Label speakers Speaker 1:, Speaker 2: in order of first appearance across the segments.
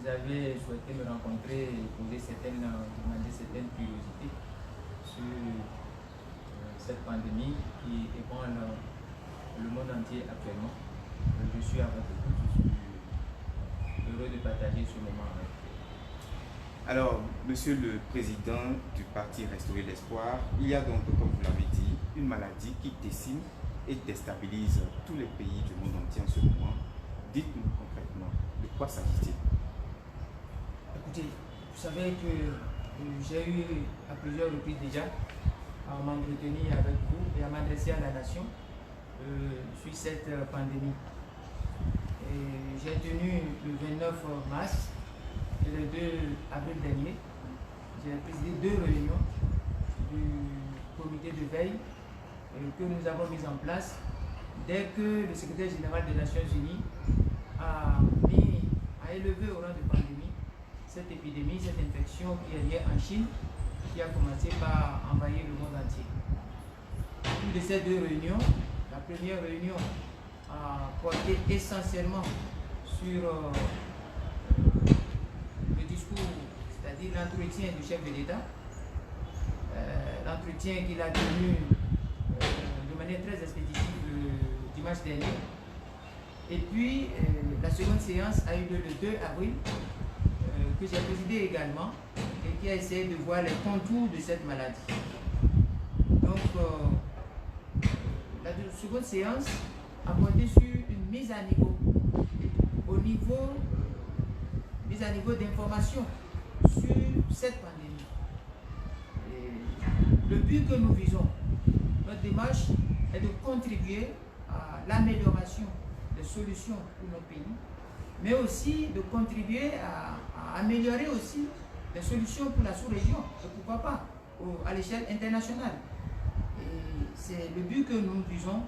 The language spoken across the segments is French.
Speaker 1: avez souhaité me rencontrer et demander certaines curiosités sur cette pandémie qui ébranle le monde entier actuellement. Je suis à votre écoute, je suis heureux de partager ce moment avec vous.
Speaker 2: Alors, Monsieur le Président du parti Restaurer l'Espoir, il y a donc, comme vous l'avez dit, une maladie qui décime et déstabilise tous les pays du monde entier en ce moment. Dites-nous concrètement, de quoi s'agit-il?
Speaker 1: Écoutez, vous savez que j'ai eu à plusieurs reprises déjà à m'entretenir avec vous et à m'adresser à la nation sur cette pandémie. J'ai tenu le 29 mars et le 2 avril dernier, j'ai présidé 2 réunions du comité de veille que nous avons mis en place dès que le secrétaire général des Nations Unies a élevé au rang de pandémie cette épidémie, cette infection qui est liée en Chine, qui a commencé par envahir le monde entier. Une de ces 2 réunions, la première réunion a porté essentiellement sur le discours, c'est-à-dire l'entretien du chef de l'État, l'entretien qu'il a tenu de manière très expéditive dimanche dernier. Et puis, la seconde séance a eu lieu le 2 avril, que j'ai présidé également, et qui a essayé de voir les contours de cette maladie. Donc, la seconde séance a porté sur une mise à niveau, mise à niveau d'information sur cette pandémie. Et le but que nous visons, notre démarche, est de contribuer à l'amélioration des solutions pour nos pays, mais aussi de contribuer à améliorer aussi les solutions pour la sous-région, et pourquoi pas à l'échelle internationale. Et c'est le but que nous visons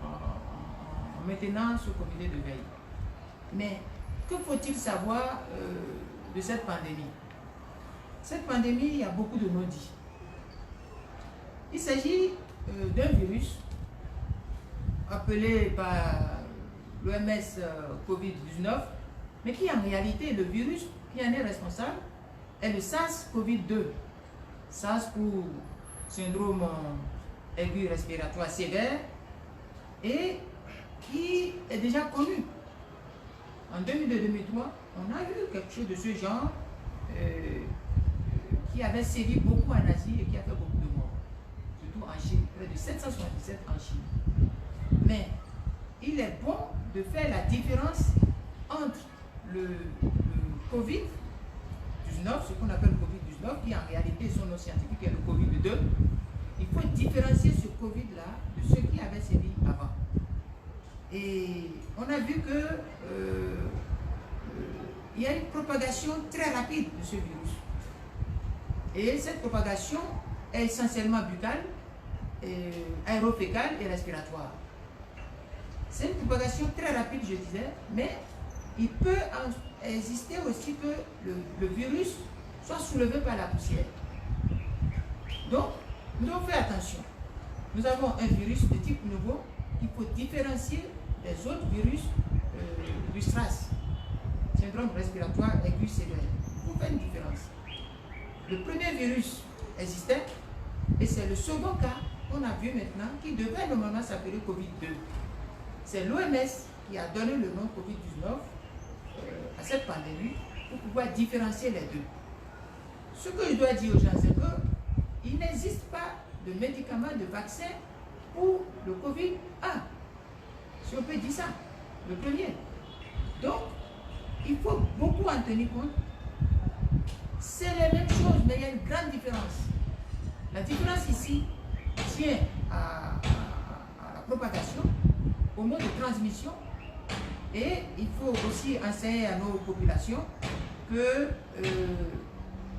Speaker 1: en maintenant ce comité de veille. Mais que faut-il savoir de cette pandémie? Cette pandémie, il y a beaucoup de non-dits. Il s'agit d'un virus appelé par l'OMS Covid-19, mais qui en réalité, le virus qui en est responsable est le SARS-CoV-2. SARS pour syndrome aigu respiratoire sévère et qui est déjà connu. En 2002-2003, on a eu quelque chose de ce genre qui avait sévi beaucoup en Asie et qui a fait beaucoup de morts, surtout en Chine, près de 777 en Chine. Mais il est bon de faire la différence entre le Covid-19, ce qu'on appelle le Covid-19, qui en réalité, son nom scientifique est le Covid-2. Il faut différencier ce Covid-là de ceux qui avaient sévi avant. Et on a vu que il y a une propagation très rapide de ce virus. Et cette propagation est essentiellement buccale, aérofécale et respiratoire. C'est une propagation très rapide, je disais, mais il peut exister aussi que le virus soit soulevé par la poussière. Donc, nous devons faire attention. Nous avons un virus de type nouveau qu'il faut différencier des autres virus du SRAS, syndrome respiratoire aigu sévère. Il faut faire une différence. Le premier virus existait et c'est le second cas qu'on a vu maintenant qui devait normalement s'appeler Covid-2. C'est l'OMS qui a donné le nom Covid-19 à cette pandémie pour pouvoir différencier les deux. Ce que je dois dire aux gens, c'est qu'il n'existe pas de médicament, de vaccin pour le Covid-1. Si on peut dire ça, le premier. Donc, il faut beaucoup en tenir compte. C'est les mêmes choses, mais il y a une grande différence. La différence ici tient à la propagation, au mode de transmission, et il faut aussi enseigner à nos populations que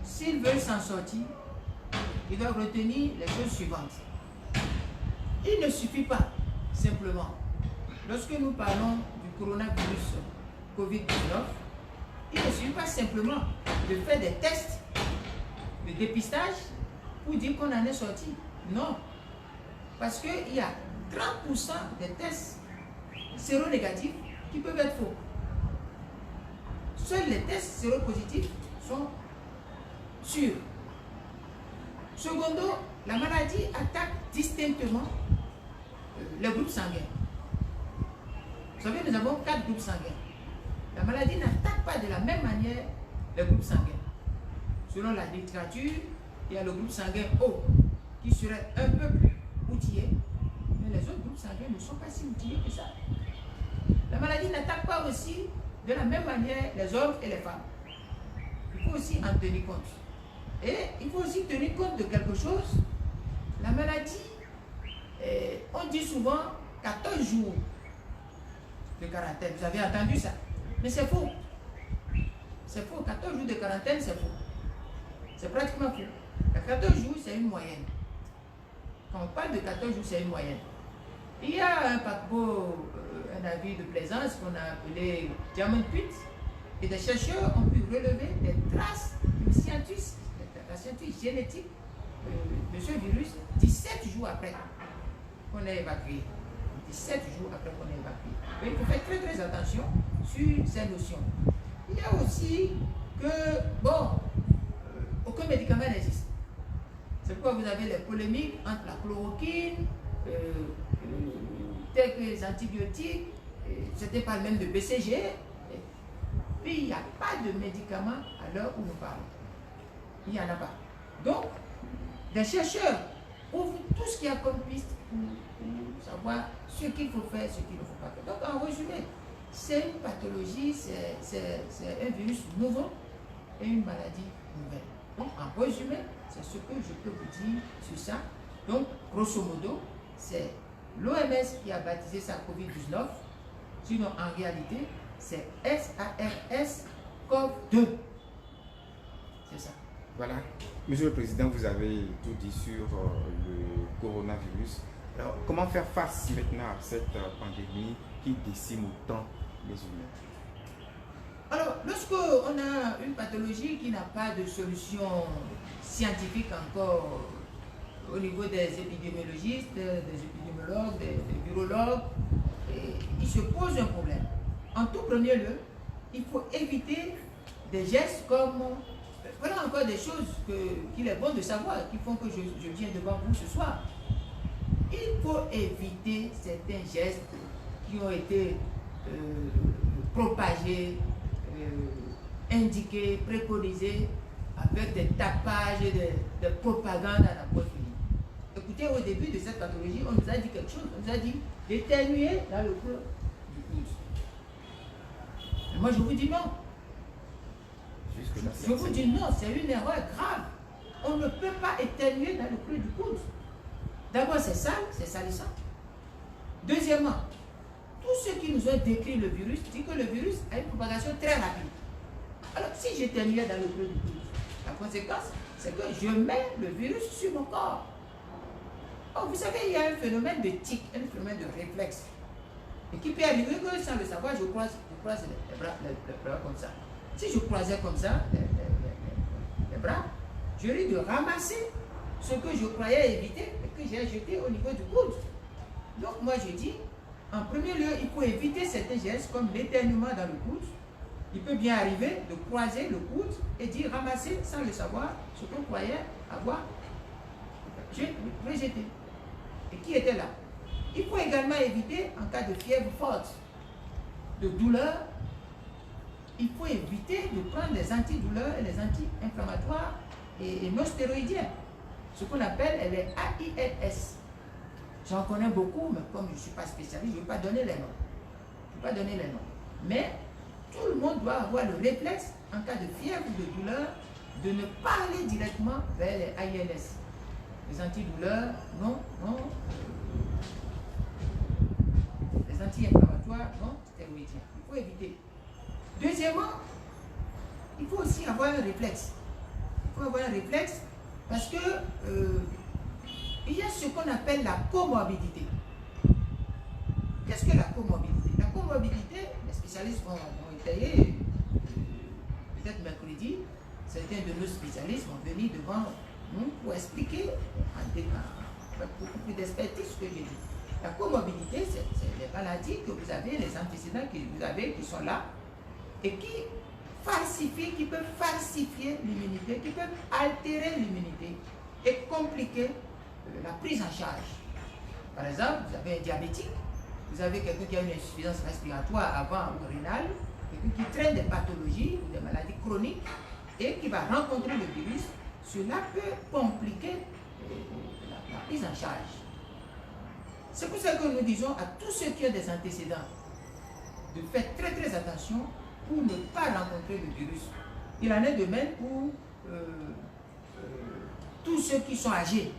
Speaker 1: s'ils veulent s'en sortir, ils doivent retenir les choses suivantes. Il ne suffit pas simplement, lorsque nous parlons du coronavirus Covid-19, il ne suffit pas simplement de faire des tests de dépistage pour dire qu'on en est sorti. Non. Parce qu'il y a 30% des tests séronégatifs qui peuvent être faux. seuls les tests séropositifs sont sûrs. Secondo, la maladie attaque distinctement les groupes sanguins. Vous savez, nous avons 4 groupes sanguins. La maladie n'attaque pas de la même manière les groupes sanguins. Selon la littérature, il y a le groupe sanguin O qui serait un peu plus outillé, mais les autres groupes sanguins ne sont pas si outillés que ça. La maladie n'attaque pas aussi de la même manière les hommes et les femmes. Il faut aussi en tenir compte. Et il faut aussi tenir compte de quelque chose. La maladie, on dit souvent 14 jours de quarantaine. Vous avez entendu ça? Mais c'est faux. C'est faux. 14 jours de quarantaine, c'est faux. C'est pratiquement faux. 14 jours, c'est une moyenne. Quand on parle de 14 jours, c'est une moyenne. Il y a un paquebot, un navire de plaisance qu'on a appelé Diamond Pit, et des chercheurs ont pu relever des traces du scientifique, la scientifique génétique de ce virus 17 jours après qu'on ait évacué. 17 jours après qu'on ait évacué. Mais il faut faire très très attention sur ces notions. Il y a aussi que, bon, aucun médicament n'existe. C'est pourquoi vous avez les polémiques entre la chloroquine, tels que les antibiotiques, c'était pas le même de BCG. Puis il n'y a pas de médicaments à l'heure où nous parlons. Il n'y en a pas. Donc, des chercheurs ouvrent tout ce qu'il y a comme piste pour savoir ce qu'il faut faire, ce qu'il ne faut pas faire. Donc, en résumé, c'est une pathologie, c'est un virus nouveau et une maladie nouvelle. Donc, en résumé, c'est ce que je peux vous dire sur ça. Donc, grosso modo, c'est l'OMS qui a baptisé ça COVID-19. Sinon, en réalité, c'est SARS-CoV-2. C'est ça.
Speaker 2: Voilà. Monsieur le Président, vous avez tout dit sur le coronavirus. Alors, comment faire face maintenant à cette pandémie qui décime autant les humains?
Speaker 1: Alors, lorsqu'on a une pathologie qui n'a pas de solution scientifique encore au niveau des épidémiologistes, des épidémiologues, des virologues, il se pose un problème. En tout premier lieu, il faut éviter des gestes comme... Voilà encore des choses qu'il est bon de savoir, qui font que je viens devant vous ce soir. Il faut éviter certains gestes qui ont été propagés, indiqués, préconisés, avec des tapages et des propagandes à la poitrine. Écoutez, au début de cette pathologie, on nous a dit quelque chose. On nous a dit d'éternuer dans le creux du coude. Moi, je vous dis non. Je vous dis non, c'est une erreur grave. On ne peut pas éternuer dans le creux du coude. D'abord, c'est sale, c'est salissant. Deuxièmement, tous ceux qui nous ont décrit le virus disent que le virus a une propagation très rapide. Alors, si j'éternuais dans le creux du coude, la conséquence, c'est que je mets le virus sur mon corps. Oh, vous savez, il y a un phénomène de tic, un phénomène de réflexe. Et qui peut arriver que sans le savoir, je croise les bras comme ça. Si je croisais comme ça les bras, je risque de ramasser ce que je croyais éviter et que j'ai jeté au niveau du coude. Donc moi je dis, en premier lieu, il faut éviter certains gestes comme l'éternuement dans le coude. Il peut bien arriver de croiser le coude et d'y ramasser sans le savoir ce qu'on croyait avoir rejeté. Et qui était là? Il faut également éviter, en cas de fièvre forte, de douleur, il faut éviter de prendre les antidouleurs et les anti-inflammatoires et non stéroïdiens, ce qu'on appelle les AINS. J'en connais beaucoup, mais comme je ne suis pas spécialiste, je ne vais pas donner les noms. Mais tout le monde doit avoir le réflexe, en cas de fièvre ou de douleur, de ne pas aller directement vers les AINS. Les antidouleurs, les anti-inflammatoires, non stéroïdiens. Il faut éviter. Deuxièmement, il faut aussi avoir un réflexe. Il faut avoir un réflexe parce que il y a ce qu'on appelle la comorbidité. Qu'est-ce que la comorbidité? La comorbidité, les spécialistes vont étayer, peut-être mercredi, certains de nos spécialistes vont venir devant nous pour expliquer avec beaucoup plus d'expertise ce que j'ai dit. La comorbidité, c'est les maladies que vous avez, les antécédents que vous avez qui sont là et qui peuvent falsifier l'immunité, qui peuvent altérer l'immunité et compliquer la prise en charge. Par exemple, vous avez un diabétique, vous avez quelqu'un qui a une insuffisance respiratoire avant ou rénale, quelqu'un qui traîne des pathologies ou des maladies chroniques et qui va rencontrer le virus. Cela peut compliquer la prise en charge. C'est pour ça que nous disons à tous ceux qui ont des antécédents de faire très très attention pour ne pas rencontrer le virus. Il en est de même pour tous ceux qui sont âgés.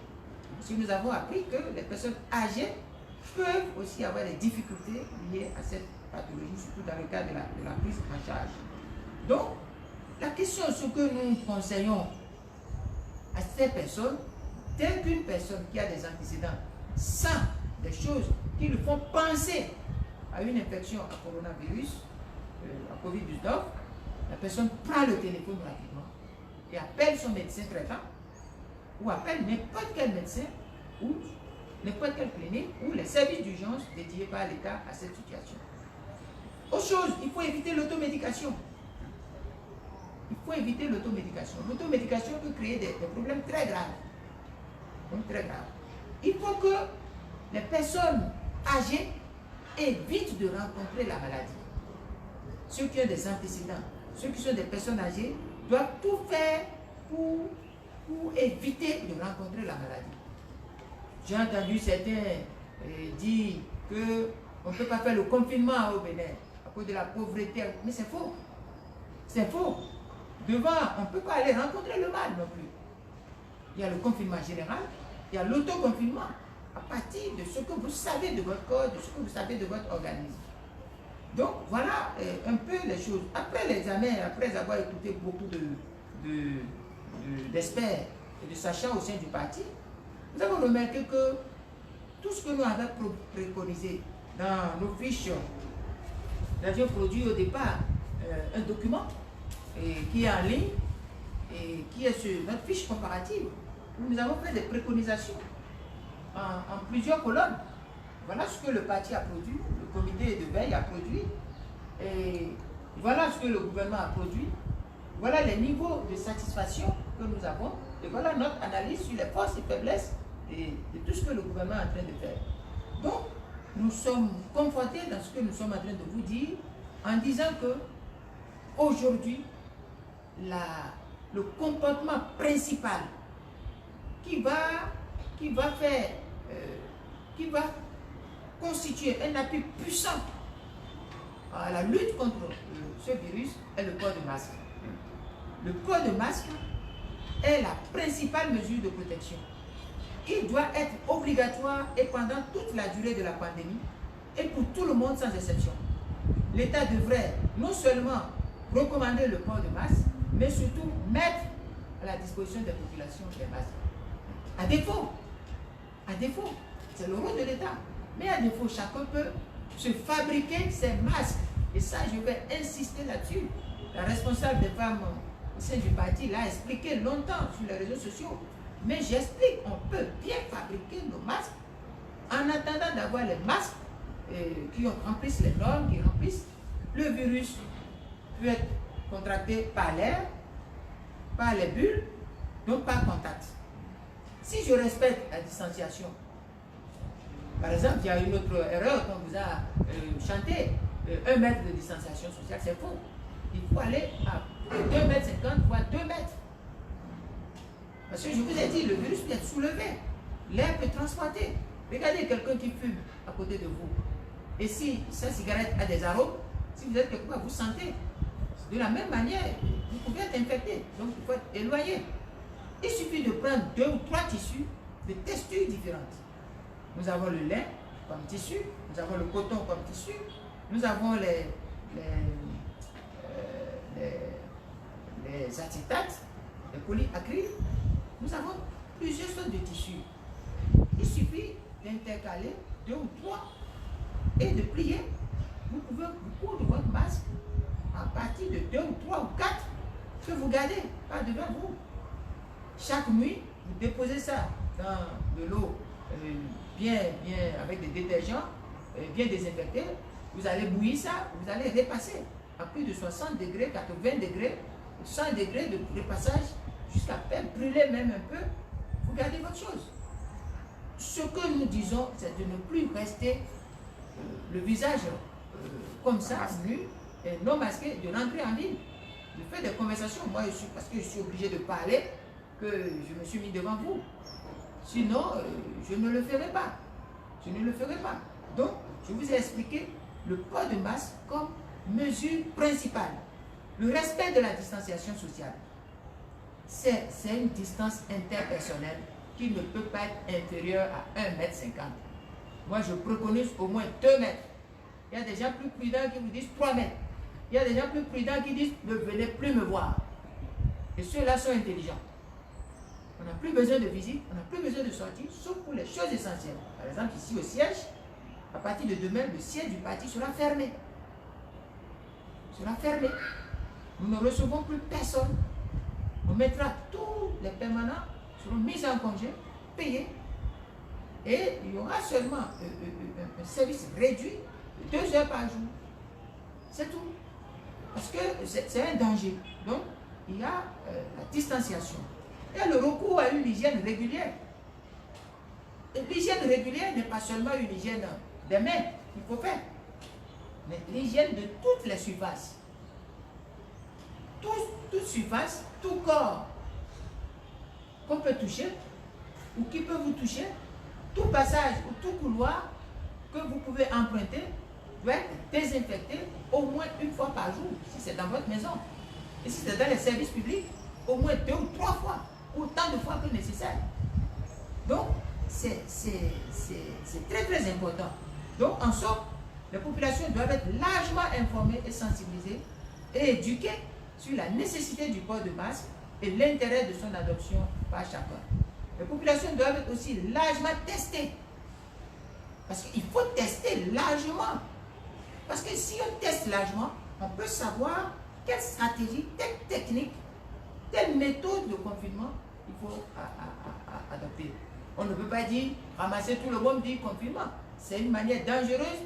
Speaker 1: Si nous avons appris que les personnes âgées peuvent aussi avoir des difficultés liées à cette pathologie, surtout dans le cas de la prise en charge. Donc, la question, ce que nous conseillons à ces personnes, dès qu'une personne qui a des antécédents sent des choses qui lui font penser à une infection à coronavirus, à Covid-19, la personne prend le téléphone rapidement et appelle son médecin traitant ou appelle n'importe quel médecin ou n'importe quelle clinique ou les services d'urgence dédiés par l'État à cette situation. Autre chose, il faut éviter l'automédication. Il faut éviter l'automédication. L'automédication peut créer des problèmes très graves. Donc très graves. Il faut que les personnes âgées évitent de rencontrer la maladie. Ceux qui ont des antécédents, ceux qui sont des personnes âgées, doivent tout faire pour éviter de rencontrer la maladie. J'ai entendu certains dire qu'on ne peut pas faire le confinement au Bénin à cause de la pauvreté, mais c'est faux. C'est faux. Devant, on ne peut pas aller rencontrer le mal non plus. Il y a le confinement général, il y a l'autoconfinement à partir de ce que vous savez de votre corps, de ce que vous savez de votre organisme. Donc voilà un peu les choses. Après l'examen, après avoir écouté beaucoup d'experts et de sachants au sein du parti, nous avons remarqué que tout ce que nous avons préconisé dans nos fiches, nous avions produit au départ un document qui est en ligne et qui est sur notre fiche comparative, où nous avons fait des préconisations en plusieurs colonnes. Voilà ce que le parti a produit, le comité de veille a produit, et voilà ce que le gouvernement a produit. Voilà les niveaux de satisfaction que nous avons, et voilà notre analyse sur les forces et faiblesses de tout ce que le gouvernement est en train de faire. Donc, nous sommes confortés dans ce que nous sommes en train de vous dire, en disant que aujourd'hui, le comportement principal qui va constituer un appui puissant à la lutte contre ce virus est le port de masque. Le port de masque est la principale mesure de protection. Il doit être obligatoire et pendant toute la durée de la pandémie et pour tout le monde sans exception. L'État devrait non seulement recommander le port de masque, mais surtout mettre à la disposition des populations des masques. À défaut, c'est le rôle de l'État. Mais à défaut, chacun peut se fabriquer ses masques. Et ça, je vais insister là-dessus. La responsable des femmes au sein du parti l'a expliqué longtemps sur les réseaux sociaux. Mais j'explique, on peut bien fabriquer nos masques en attendant d'avoir les masques qui remplissent les normes, qui remplissent. Le virus peut être contracté par l'air, par les bulles, donc par contact. Si je respecte la distanciation, par exemple, il y a une autre erreur qu'on vous a chanté, 1 mètre de distanciation sociale, c'est faux. Il faut aller à 2,50 mètres, voire 2 mètres. Parce que je vous ai dit, le virus peut être soulevé, l'air peut transporter. Regardez quelqu'un qui fume à côté de vous. Et si sa cigarette a des arômes, si vous êtes quelque part, vous sentez. De la même manière, vous pouvez être infecté. Donc il faut être éloigné. Il suffit de prendre 2 ou 3 tissus de textures différentes. Nous avons le lin comme tissu, nous avons le coton comme tissu, nous avons les acétates, les polyacryles. Nous avons plusieurs sortes de tissus. Il suffit d'intercaler 2 ou 3 et de plier. Vous pouvez vous coudre votre masque à partir de 2 ou 3 ou 4 que vous gardez pas devant vous. Chaque nuit, vous déposez ça dans de l'eau bien avec des détergents bien désinfectés. Vous allez bouillir ça, vous allez repasser. à plus de 60 degrés, 80 degrés, 100 degrés de repassage, jusqu'à faire brûler même un peu, vous gardez votre chose. Ce que nous disons, c'est de ne plus rester le visage comme ça, nu, et non masqué, de rentrer en ligne, de faire des conversations. Moi, parce que je suis obligé de parler, que je me suis mis devant vous. Sinon, je ne le ferai pas. Je ne le ferai pas. Donc, je vous ai expliqué le port de masque comme mesure principale. Le respect de la distanciation sociale, c'est une distance interpersonnelle qui ne peut pas être inférieure à 1,50 m. Moi, je préconise au moins 2 mètres. Il y a des gens plus prudents qui vous disent 3 mètres. Il y a des gens plus prudents qui disent ne venez plus me voir. Et ceux-là sont intelligents. On n'a plus besoin de visite, on n'a plus besoin de sortie, sauf pour les choses essentielles. Par exemple, ici au siège, à partir de demain, le siège du parti sera fermé. Sera fermé. Nous ne recevons plus personne. On mettra tous les permanents, seront mis en congé, payés. Et il y aura seulement un service réduit de 2 heures par jour. C'est tout. Parce que c'est un danger. Donc, il y a la distanciation. Et le recours à une hygiène régulière. L'hygiène régulière n'est pas seulement une hygiène des mains qu'il faut faire, mais l'hygiène de toutes les surfaces. Toute surface, tout corps qu'on peut toucher, ou qui peut vous toucher, tout passage ou tout couloir que vous pouvez emprunter doit être désinfecté au moins une fois par jour, si c'est dans votre maison. Et si c'est dans les services publics, au moins 2 ou 3 fois, autant de fois que nécessaire. Donc, c'est très très important. Donc, en somme, les populations doivent être largement informées et sensibilisées et éduquées sur la nécessité du port de masque et l'intérêt de son adoption par chacun. Les populations doivent être aussi largement testées. Parce qu'il faut tester largement. Parce que si on teste largement, on peut savoir quelle stratégie, quelle technique, quelle méthode de confinement il faut adopter. On ne peut pas dire ramasser tout le monde dit confinement. C'est une manière dangereuse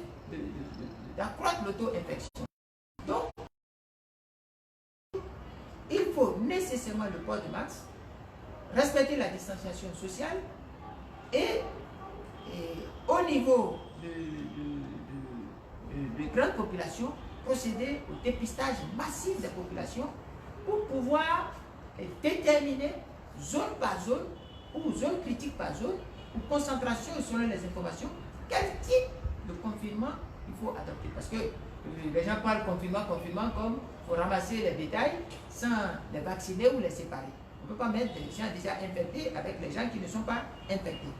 Speaker 1: d'accroître l'auto-infection. Donc, il faut nécessairement le port de masque, respecter la distanciation sociale et au niveau de grandes populations, procéder au dépistage massif des populations pour pouvoir déterminer zone par zone ou zone critique par zone ou concentration selon les informations, quel type de confinement il faut adopter. Parce que les gens parlent confinement comme il faut ramasser les détails sans les vacciner ou les séparer. On ne peut pas mettre des gens déjà infectés avec les gens qui ne sont pas infectés.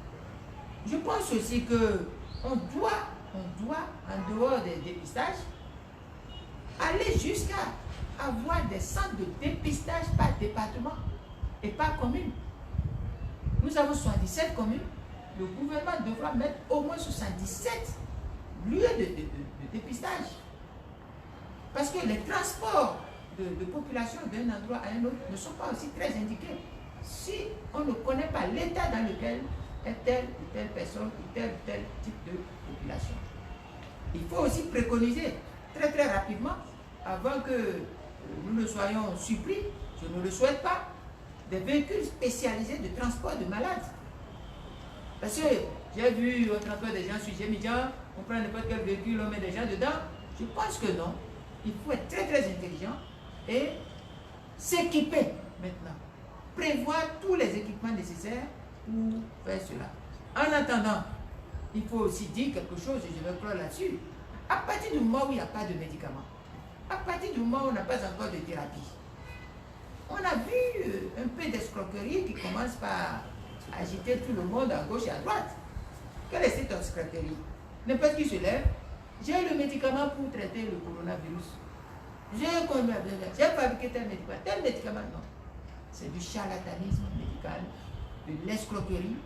Speaker 1: Je pense aussi qu'on doit, en dehors des dépistages, aller jusqu'à avoir des centres de dépistage par département et par commune. Nous avons 77 communes. Le gouvernement devra mettre au moins 77 lieux de dépistage. Parce que les transports de population d'un endroit à un autre ne sont pas aussi très indiqués. Si on ne connaît pas l'état dans lequel est telle ou telle personne ou tel type de population. Il faut aussi préconiser très très rapidement, avant que nous ne soyons surpris, je ne le souhaite pas, des véhicules spécialisés de transport de malades. Parce que j'ai vu au transport des gens sur Gémidjan, on prend n'importe quel véhicule, on met des gens dedans. Je pense que non. Il faut être très très intelligent et s'équiper maintenant. Prévoir tous les équipements nécessaires pour faire cela. En attendant, il faut aussi dire quelque chose, et je vais clore là-dessus. À partir du moment où il n'y a pas de médicaments, à partir du moment où on n'a pas encore de thérapie, on a vu un peu d'escroquerie qui commence par agiter tout le monde à gauche et à droite. Quelle est cette escroquerie? N'importe qui se lève, j'ai le médicament pour traiter le coronavirus. J'ai fabriqué tel médicament, non. C'est du charlatanisme médical, de l'escroquerie,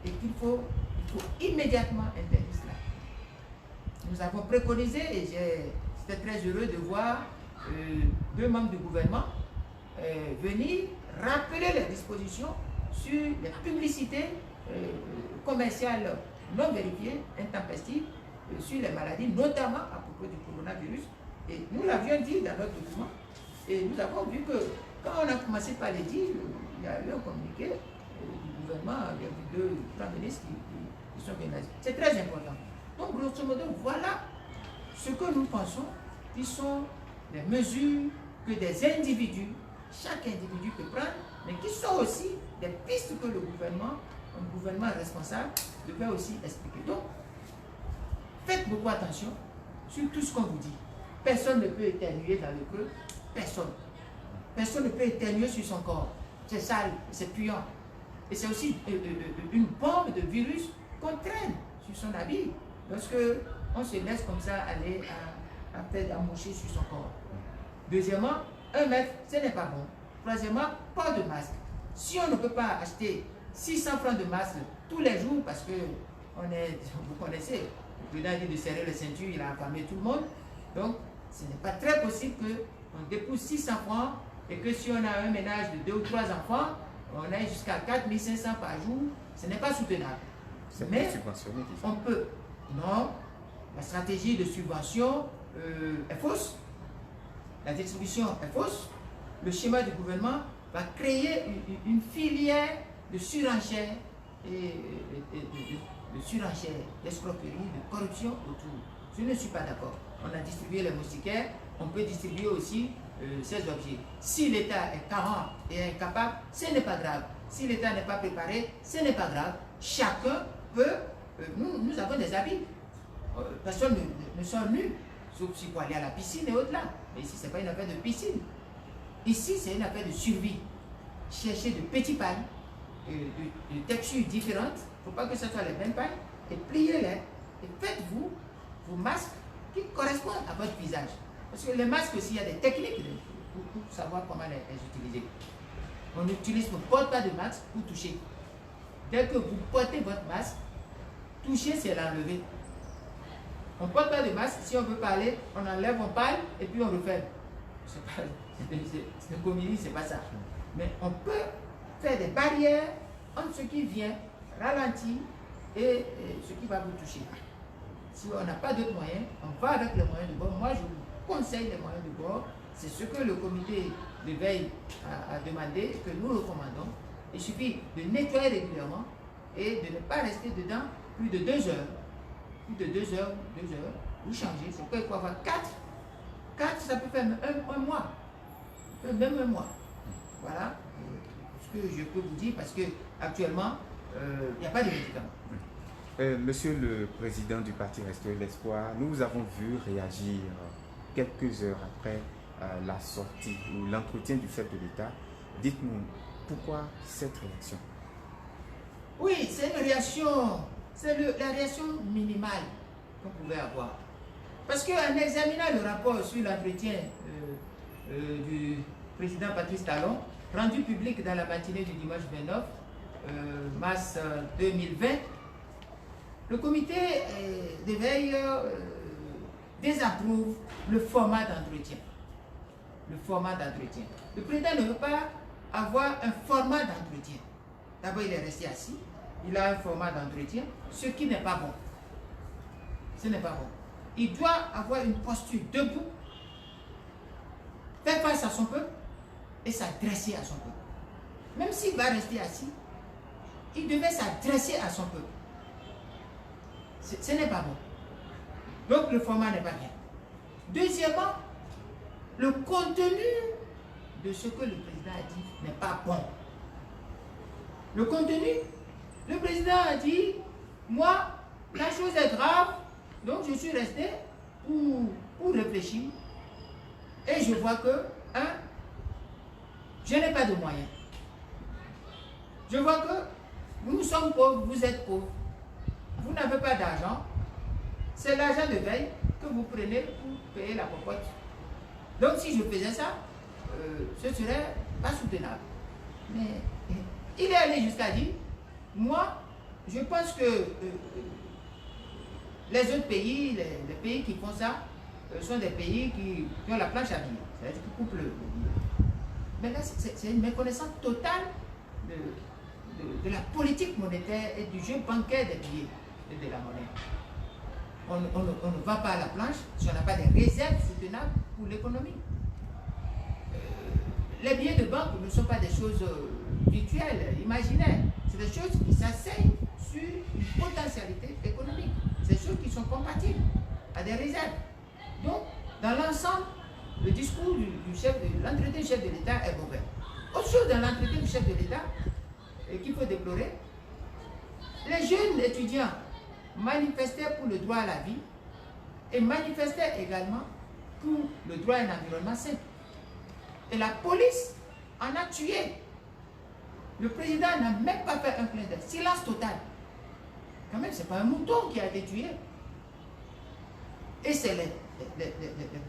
Speaker 1: et qu'il faut immédiatement interdire cela. Nous avons préconisé, et j'étais très heureux de voir 2 membres du gouvernement venir rappeler les dispositions sur les publicités commerciales non vérifiées, intempestives, sur les maladies, notamment à propos du coronavirus, Et nous l'avions dit dans notre document. Et nous avons vu que quand on a commencé par les dire, il y a eu un communiqué du gouvernement, il y a eu deux grands ministres qui sont pénalisés. C'est très important. Donc, grosso modo, voilà ce que nous pensons qui sont des mesures que des individus, chaque individu peut prendre, mais qui sont aussi des pistes que le gouvernement, un gouvernement responsable, devait aussi expliquer. Donc, faites beaucoup attention sur tout ce qu'on vous dit. Personne ne peut éternuer dans le creux, personne. Personne ne peut éternuer sur son corps. C'est sale, c'est puant. Et c'est aussi une bombe de virus qu'on traîne sur son habit. Lorsque on se laisse comme ça aller à faire moucher sur son corps. Deuxièmement, 1 mètre, ce n'est pas bon. Troisièmement, pas de masque. Si on ne peut pas acheter 600 francs de masque tous les jours, parce que vous connaissez, le président dit de serrer les ceintures, il a affamé tout le monde. Donc, ce n'est pas très possible qu'on dépousse 600 francs et que si on a un ménage de 2 ou 3 enfants, on aille jusqu'à 4500 par jour. Ce n'est pas soutenable. Mais on peut. Non, la stratégie de subvention est fausse. La distribution est fausse. Le schéma du gouvernement va créer une filière de surenchère d'escroquerie, de corruption autour. Je ne suis pas d'accord. On a distribué les moustiquaires, on peut distribuer aussi ces objets. Si l'État est carent et incapable, ce n'est pas grave. Si l'État n'est pas préparé, ce n'est pas grave. Chacun peut... nous avons des habits. Personne ne sort nu, sauf s'il faut aller à la piscine et autres là. Mais ici, ce n'est pas une affaire de piscine. Ici, c'est une affaire de survie. Cherchez de petits pailles, de textures différentes. Il ne faut pas que ce soit les mêmes pailles. Et pliez-les. Et faites-vous vos masques qui correspondent à votre visage. Parce que les masques aussi, il y a des techniques pour savoir comment les utiliser. On ne porte pas de masque pour toucher. Dès que vous portez votre masque, toucher, c'est l'enlever. On ne porte pas de masque, si on veut parler, on enlève, on parle et puis on referme. C'est comme il dit, c'est pas ça. Mais on peut faire des barrières entre ce qui vient ralentir et ce qui va vous toucher. Si on n'a pas d'autres moyens, on va avec les moyens de bord. Moi, je vous conseille les moyens de bord. C'est ce que le comité de veille a demandé, que nous recommandons. Il suffit de nettoyer régulièrement et de ne pas rester dedans plus de 2 heures. Plus de 2 heures, vous changez. C'est quoi, il faut avoir 4. 4, ça peut faire un mois. Même un mois. Voilà ce que je peux vous dire parce qu'actuellement, il n'y a pas de médicaments.
Speaker 2: Monsieur le Président du Parti Restaurer l'Espoir, nous vous avons vu réagir quelques heures après la sortie ou l'entretien du chef de l'État. Dites-nous, pourquoi cette réaction?
Speaker 1: Oui, c'est une réaction, c'est la réaction minimale qu'on pouvait avoir. Parce qu'en examinant le rapport sur l'entretien du président Patrice Talon, rendu public dans la matinée du dimanche 29 mars 2020, le comité de veille désapprouve le format d'entretien. Le format d'entretien. Le président ne veut pas avoir un format d'entretien. D'abord, il est resté assis. Il a un format d'entretien, ce qui n'est pas bon. Ce n'est pas bon. Il doit avoir une posture debout, faire face à son peuple et s'adresser à son peuple. Même s'il va rester assis, il devait s'adresser à son peuple. Ce n'est pas bon. Donc le format n'est pas bien. Deuxièmement, le contenu de ce que le président a dit n'est pas bon. Le contenu, le président a dit, moi, la chose est grave, donc je suis resté pour réfléchir. Et je vois que, je n'ai pas de moyens. Je vois que nous sommes pauvres, vous êtes pauvres. Vous n'avez pas d'argent. C'est l'argent de veille que vous prenez pour payer la popote. Donc si je faisais ça, ce serait pas soutenable. Mais il est allé jusqu'à dire, moi, je pense que les autres pays, les pays qui font ça, sont des pays qui ont la planche à billets. C'est-à-dire qui coupent le. Mais là, c'est une méconnaissance totale de la politique monétaire et du jeu bancaire des billets et de la monnaie. on ne va pas à la planche si on n'a pas des réserves soutenables pour l'économie. Les billets de banque ne sont pas des choses virtuelles, imaginaires. C'est des choses qui s'asseyent sur une potentialité économique. C'est des choses qui sont compatibles à des réserves. Donc, dans l'ensemble, le discours l'entretien du chef de l'État est mauvais. Autre chose dans l'entretien du chef de l'État qu'il faut déplorer, les jeunes étudiants manifestaient pour le droit à la vie et manifestaient également pour le droit à un environnement sain. Et la police en a tué. Le président n'a même pas fait un clin d'œil. Silence total. Quand même, ce n'est pas un mouton qui a été tué. Et c'est les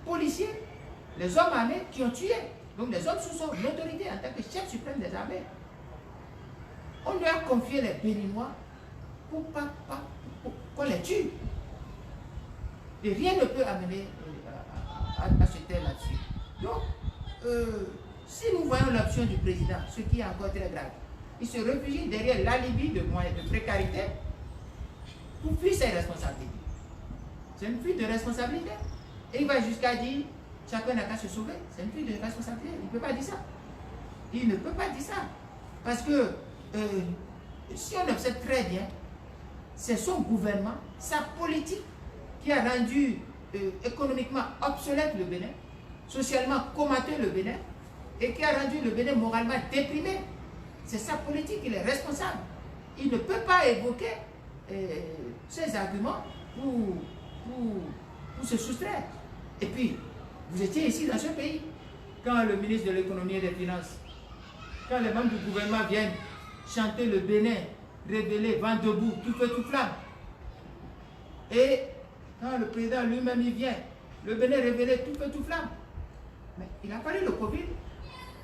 Speaker 1: policiers, les hommes armés qui ont tué. Donc les hommes sous son autorité en tant que chef suprême des armées. On lui a confié les Béninois pour qu'on les tue. Et rien ne peut amener à se taire là-dessus. Donc, si nous voyons l'option du président, ce qui est encore très grave, il se réfugie derrière l'alibi de précarité pour fuir ses responsabilités. C'est une fuite de responsabilité. Et il va jusqu'à dire, chacun n'a qu'à se sauver. C'est une fuite de responsabilité. Il ne peut pas dire ça. Il ne peut pas dire ça. Parce que, si on observe très bien, c'est son gouvernement, sa politique qui a rendu économiquement obsolète le Bénin, socialement comateux le Bénin, et qui a rendu le Bénin moralement déprimé. C'est sa politique, il est responsable. Il ne peut pas évoquer ces arguments pour se soustraire. Et puis, vous étiez ici dans ce pays, quand le ministre de l'économie et des finances, quand les membres du gouvernement viennent chanter le Bénin, révéler, vent debout, tout feu, tout flamme. Et quand le président lui-même il vient, le Bénin révélé, tout feu, tout flamme. Mais il a fallu le Covid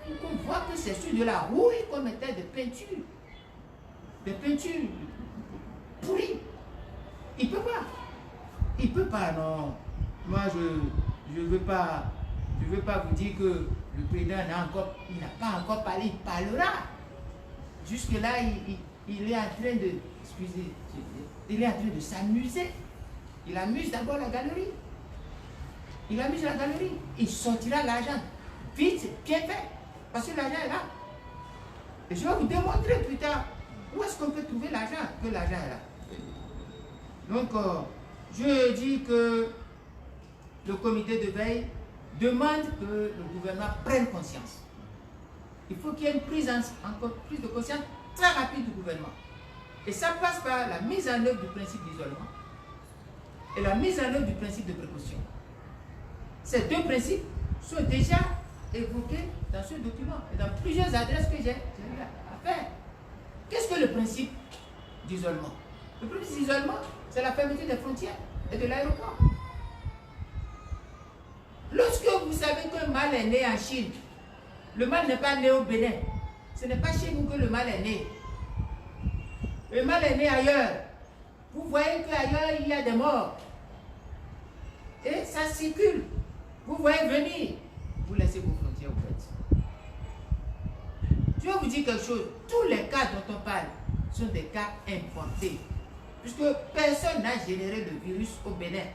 Speaker 1: pour qu'on voit que c'est sur de la rouille qu'on mettait des peintures pourries. Il ne peut pas. Il ne peut pas, non. Moi, je ne veux pas vous dire que le président n'a pas encore parlé, il parlera. Jusque-là, il est en train de, excusez, il est en train de s'amuser. Il amuse d'abord la galerie. Il amuse la galerie. Il sortira l'argent. Vite, bien fait. Parce que l'argent est là. Et je vais vous démontrer plus tard où est-ce qu'on peut trouver l'argent, que l'argent est là. Donc, je dis que le comité de veille demande que le gouvernement prenne conscience. Il faut qu'il y ait une prise de conscience très rapide du gouvernement. Et ça passe par la mise en œuvre du principe d'isolement et la mise en œuvre du principe de précaution. Ces deux principes sont déjà évoqués dans ce document et dans plusieurs adresses que j'ai à faire. Qu'est-ce que le principe d'isolement? Le principe d'isolement, c'est la fermeture des frontières et de l'aéroport. Lorsque vous savez qu'un mal est né en Chine, le mal n'est pas né au Bénin. Ce n'est pas chez nous que le mal est né. Le mal est né ailleurs. Vous voyez qu'ailleurs, il y a des morts. Et ça circule. Vous voyez venir. Vous laissez vos frontières ouvertes. Je vais vous dire quelque chose. Tous les cas dont on parle sont des cas inventés. Puisque personne n'a généré le virus au Bénin.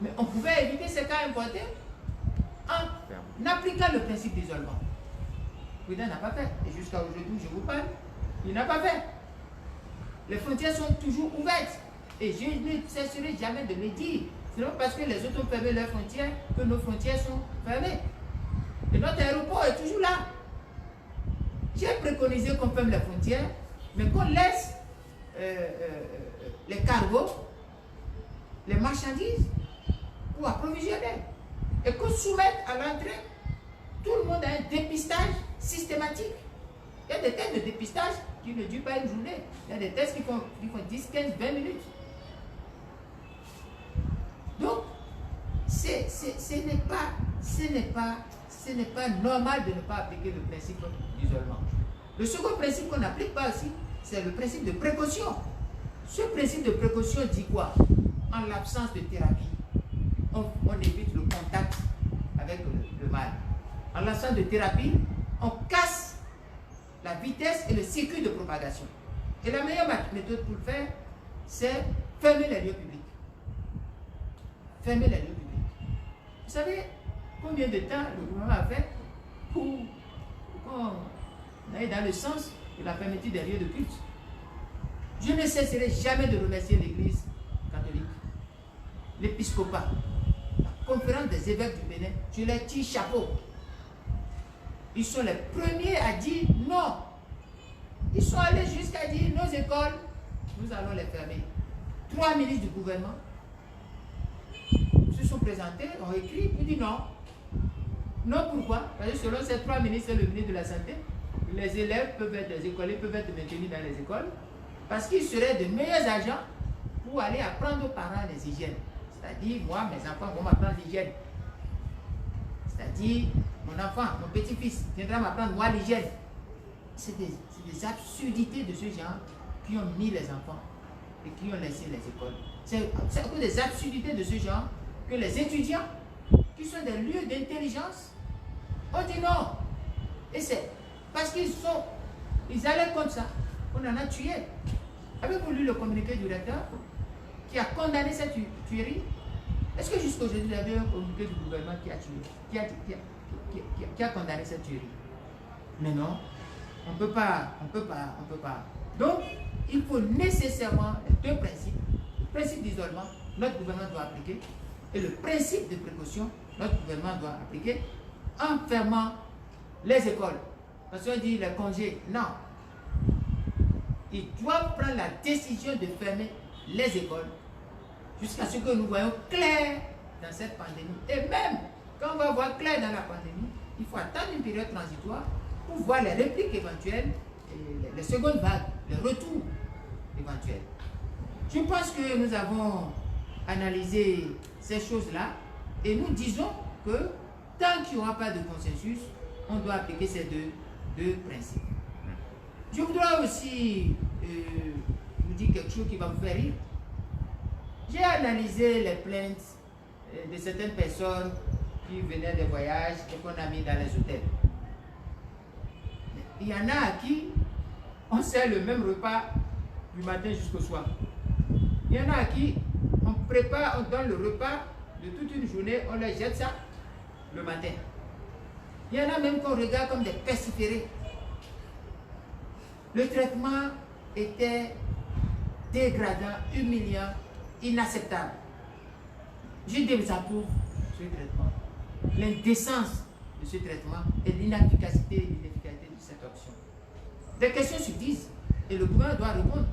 Speaker 1: Mais on pouvait éviter ces cas inventés en appliquant le principe d'isolement. Le président n'a pas fait. Et jusqu'à aujourd'hui, je vous parle, il n'a pas fait. Les frontières sont toujours ouvertes. Et je ne cesserai jamais de le dire. Ce n'est pas parce que les autres ont fermé leurs frontières que nos frontières sont fermées. Et notre aéroport est toujours là. J'ai préconisé qu'on ferme les frontières, mais qu'on laisse les cargos, les marchandises, pour approvisionner. Et qu'on soumette à l'entrée tout le monde a un dépistage systématique. Il y a des tests de dépistage qui ne durent pas une journée. Il y a des tests qui font 10, 15, 20 minutes. Donc, ce n'est pas normal de ne pas appliquer le principe d'isolement. Le second principe qu'on n'applique pas aussi, c'est le principe de précaution. Ce principe de précaution dit quoi? En l'absence de thérapie, on évite le contact avec le mal. En l'absence de thérapie, on casse la vitesse et le circuit de propagation. Et la meilleure méthode pour le faire, c'est fermer les lieux publics. fermer les lieux publics. Vous savez combien de temps le gouvernement a fait pour qu'on aille dans le sens de la fermeture des lieux de culte? Je ne cesserai jamais de remercier l'Église catholique, l'épiscopat, la conférence des évêques du Bénin. Je les tire chapeau. Ils sont les premiers à dire non. Ils sont allés jusqu'à dire nos écoles, nous allons les fermer. 3 ministres du gouvernement se sont présentés, ont écrit, ils disent non. Non, pourquoi? Parce que selon ces 3 ministres, le ministre de la Santé, les élèves peuvent être, les écoliers peuvent être maintenus dans les écoles parce qu'ils seraient de meilleurs agents pour aller apprendre aux parents les hygiènes. C'est-à-dire, moi, mes enfants vont m'apprendre l'hygiène. C'est-à-dire, mon enfant, mon petit-fils viendra m'apprendre moi l'hygiène. C'est des absurdités de ce genre qui ont mis les enfants et qui ont laissé les écoles. C'est à cause des absurdités de ce genre que les étudiants, qui sont des lieux d'intelligence, ont dit non. Et c'est parce ils allaient contre ça. On en a tué. Avez-vous lu le communiqué du recteur qui a condamné cette tuerie? Est-ce que jusqu'à aujourd'hui, vous avez un communiqué du gouvernement qui a tué, qui a condamné cette tuerie? Mais non, on ne peut pas. Donc, il faut nécessairement les 2 principes. Le principe d'isolement, notre gouvernement doit appliquer, et le principe de précaution, notre gouvernement doit appliquer en fermant les écoles. Parce qu'on dit les congés, non. Ils doivent prendre la décision de fermer les écoles jusqu'à ce que nous voyons clair dans cette pandémie. Et même quand on va voir clair dans la pandémie, il faut attendre une période transitoire pour voir les répliques éventuelles, et les secondes vagues, les retours éventuels. Je pense que nous avons analysé ces choses-là et nous disons que tant qu'il n'y aura pas de consensus, on doit appliquer ces deux principes. Je voudrais aussi vous dire quelque chose qui va vous faire rire. J'ai analysé les plaintes de certaines personnes qui venaient des voyages et qu'on a mis dans les hôtels. Il y en a à qui on sert le même repas du matin jusqu'au soir. Il y en a à qui on donne le repas de toute une journée, on leur jette ça le matin. Il y en a même qu'on regarde comme des pestiférés. Le traitement était dégradant, humiliant, inacceptable. Je désapprouve ce traitement. L'indécence de ce traitement et l'inefficacité de cette option. Des questions se disent et le gouvernement doit répondre.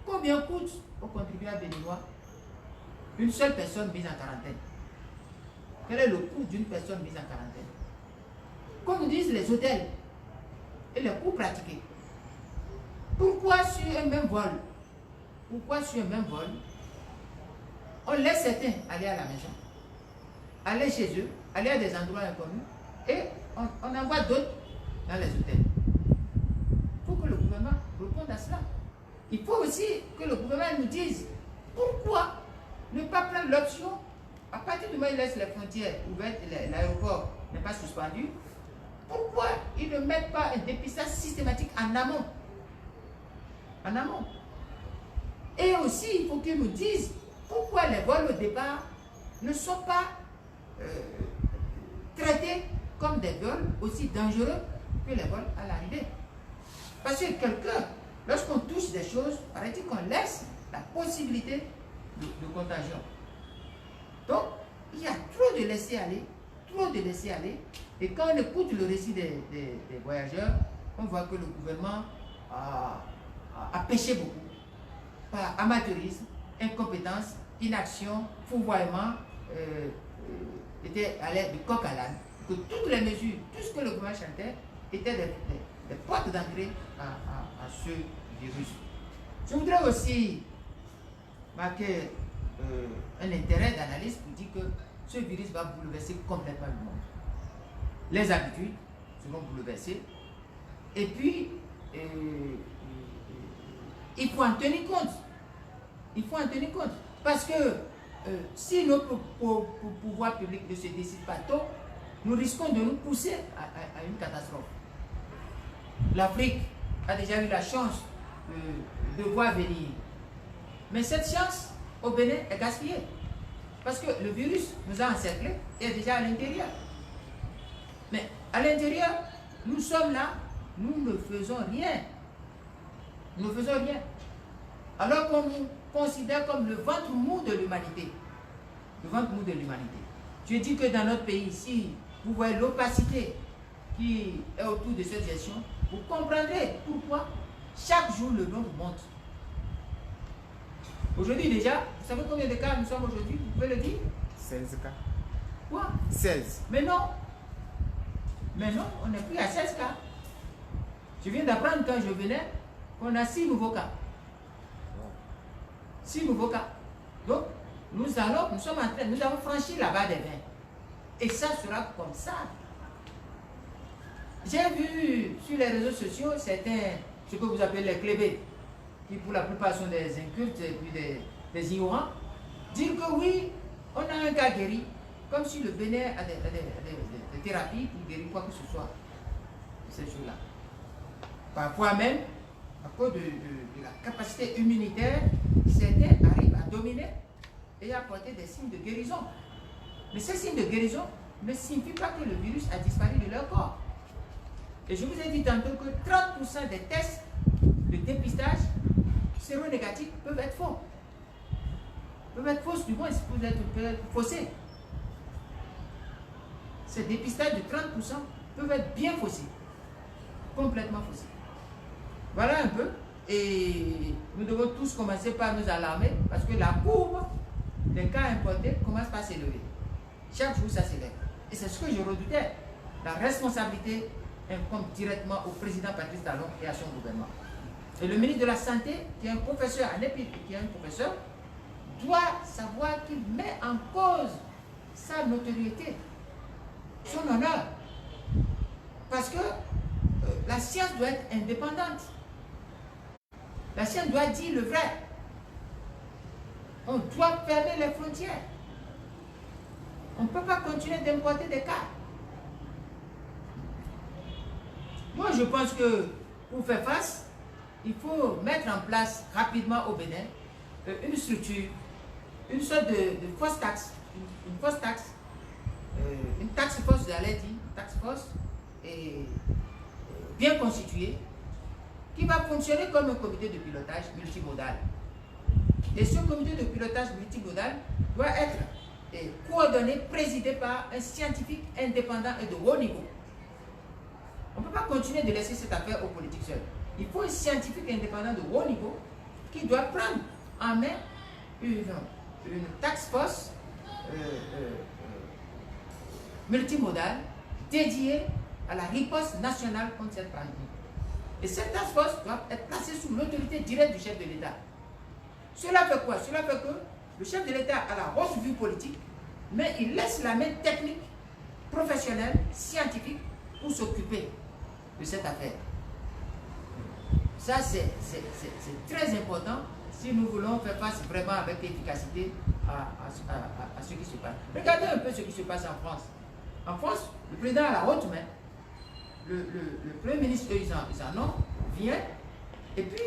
Speaker 1: Combien coûte aux contribuables béninois une seule personne mise en quarantaine? Quel est le coût d'une personne mise en quarantaine? Comme nous disent les hôtels et les coûts pratiqués. Pourquoi sur un même vol, on laisse certains aller à la maison, aller chez eux, aller à des endroits inconnus et on envoie d'autres dans les hôtels? Il faut que le gouvernement réponde à cela. Il faut aussi que le gouvernement nous dise pourquoi ne pas prendre l'option, à partir du moment où il laisse les frontières ouvertes, l'aéroport n'est pas suspendu, pourquoi ils ne mettent pas un dépistage systématique en amont? En amont. Et aussi, il faut qu'ils nous disent pourquoi les vols au départ ne sont pas traités comme des vols aussi dangereux que les vols à l'arrivée. Parce que quelqu'un, lorsqu'on touche des choses, paraît-il qu'on laisse la possibilité de contagion. Donc, il y a trop de laisser aller, et quand on écoute le récit des voyageurs, on voit que le gouvernement a péché beaucoup par amateurisme, incompétence, inaction, fourvoiement, était à l'aide du coq à l'âne. Que toutes les mesures, tout ce que le gouvernement chantait, étaient des portes d'entrée à ce virus. Je voudrais aussi marquer un intérêt d'analyse pour dire que ce virus va bouleverser complètement le monde. Les habitudes seront bouleversées. Et puis, il faut en tenir compte. Parce que si nos pouvoirs publics ne se décident pas tôt, nous risquons de nous pousser à une catastrophe. L'Afrique a déjà eu la chance de voir venir. Mais cette chance, au Bénin, est gaspillée. Parce que le virus nous a encerclés et est déjà à l'intérieur. Mais à l'intérieur, nous sommes là, nous ne faisons rien. Nous ne faisons rien. Alors qu'on nous considère comme le ventre mou de l'humanité. Le ventre mou de l'humanité. Je dis que dans notre pays, si vous voyez l'opacité qui est autour de cette gestion, vous comprendrez pourquoi chaque jour le nombre monte. Aujourd'hui déjà, vous savez combien de cas nous sommes aujourd'hui? Vous pouvez le dire?
Speaker 2: 16 cas.
Speaker 1: Quoi?
Speaker 2: 16.
Speaker 1: Mais non. Mais non, on n'est plus à 16 cas. Je viens d'apprendre quand je venais qu'on a 6 nouveaux cas. 6 nouveaux cas. Donc, nous avons franchi la barre des 20. Et ça sera comme ça. J'ai vu sur les réseaux sociaux certains, ce que vous appelez les clébés, qui pour la plupart sont des incultes et puis des ignorants, dire que oui, on a un cas guéri, comme si le Bénin a des thérapies pour guérir quoi que ce soit de ces choses-là. Parfois même, à cause de la capacité immunitaire, certains arrivent à dominer et à apporter des signes de guérison. Mais ces signes de guérison ne signifient pas que le virus a disparu de leur corps. Et je vous ai dit tantôt que 30% des tests de dépistage séronégatifs peuvent être faux. Peuvent être fausses, du moins, peuvent être faussés. Ces dépistages de 30% peuvent être bien faussés. Complètement faussés. Voilà un peu. Et nous devons tous commencer par nous alarmer parce que la courbe des cas importés commence par s'élever. Chaque jour, ça s'élève. Et c'est ce que je redoutais. La responsabilité incombe directement au président Patrice Talon et à son gouvernement. Et le ministre de la Santé, qui est un professeur à l'EPI, qui est un professeur, doit savoir qu'il met en cause sa notoriété, son honneur. Parce que la science doit être indépendante. La science doit dire le vrai. On doit fermer les frontières. On ne peut pas continuer d'importer des cas. Moi, je pense que pour faire face, il faut mettre en place rapidement au Bénin une structure, une sorte de fausse taxe, une fausse taxe, une taxe force, j'allais dire, une taxe force bien constituée, qui va fonctionner comme un comité de pilotage multimodal. Et ce comité de pilotage multimodal doit être coordonné, présidé par un scientifique indépendant et de haut niveau. On ne peut pas continuer de laisser cette affaire aux politiques seuls. Il faut un scientifique indépendant de haut niveau qui doit prendre en main une task force multimodale dédiée à la riposte nationale contre cette pandémie. Et cette task force doit être placée sous l'autorité directe du chef de l'État. Cela fait quoi? Cela fait que le chef de l'État a la haute vue politique, mais il laisse la main technique, professionnelle, scientifique pour s'occuper de cette affaire. Ça, c'est très important si nous voulons faire face vraiment avec efficacité à ce qui se passe. Regardez un peu ce qui se passe en France. En France, le président a la haute main. Le Premier ministre, ils en ont, vient, et puis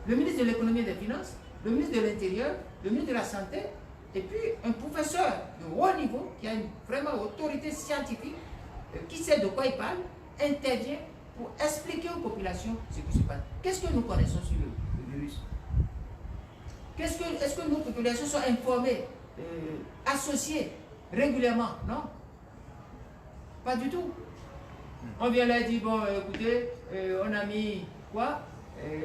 Speaker 1: le ministre de l'économie et des finances, le ministre de l'Intérieur, le ministre de la Santé, et puis un professeur de haut niveau qui a une vraiment autorité scientifique, qui sait de quoi il parle, intervient pour expliquer aux populations ce qui se passe. Qu'est-ce que nous connaissons sur le virus? Est-ce que nos populations sont informées, associées régulièrement? Non. Pas du tout. On vient là et dit, bon, écoutez, on a mis quoi?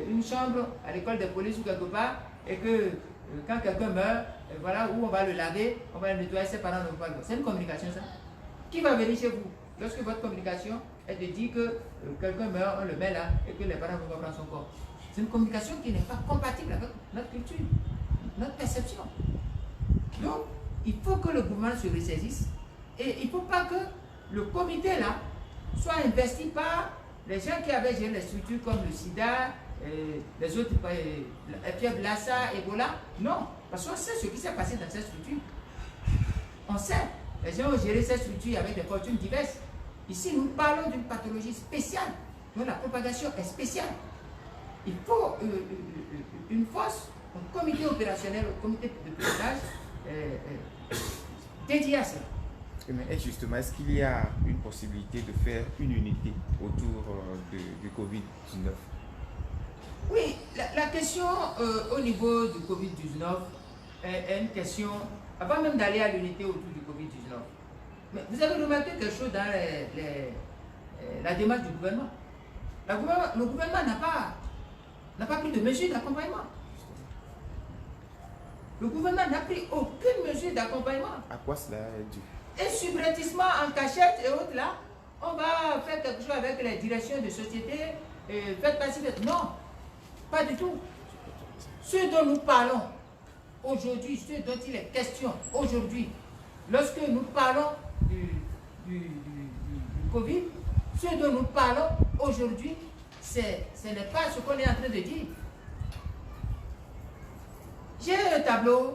Speaker 1: Une chambre à l'école de police ou quelque part, et que quand quelqu'un meurt, voilà où on va le laver, on va le nettoyer, ses parents ne vont pas le voir. C'est une communication, ça. Qui va venir chez vous lorsque votre communication est de dire que quelqu'un meurt, on le met là, et que les parents vont prendre son corps? C'est une communication qui n'est pas compatible avec notre culture, notre perception. Donc, il faut que le gouvernement se ressaisisse, et il ne faut pas que le comité là soit investi par les gens qui avaient géré les structures comme le SIDA, les autres, Pierre Blassa, Ebola. Non, parce qu'on sait ce qui s'est passé dans ces structures. On sait, les gens ont géré ces structures avec des fortunes diverses. Ici, nous parlons d'une pathologie spéciale, dont la propagation est spéciale. Il faut une force, un comité opérationnel, un comité de pilotage dédié à cela.
Speaker 2: Mais justement, est-ce qu'il y a une possibilité de faire une unité autour du Covid-19?
Speaker 1: Oui, la question au niveau du Covid-19 est une question, avant même d'aller à l'unité autour du Covid-19. Mais vous avez remarqué quelque chose dans la démarche du gouvernement. Le gouvernement n'a pas pris de mesures d'accompagnement. Le gouvernement n'a pris aucune mesure d'accompagnement.
Speaker 2: À quoi cela est dû?
Speaker 1: Et subrepticement en cachette et autres là, on va faire quelque chose avec les directions de société, faites passer. Non, pas du tout. Ce dont nous parlons aujourd'hui, ce dont il est question aujourd'hui, lorsque nous parlons du Covid, ce dont nous parlons aujourd'hui, ce n'est pas ce qu'on est en train de dire. J'ai un tableau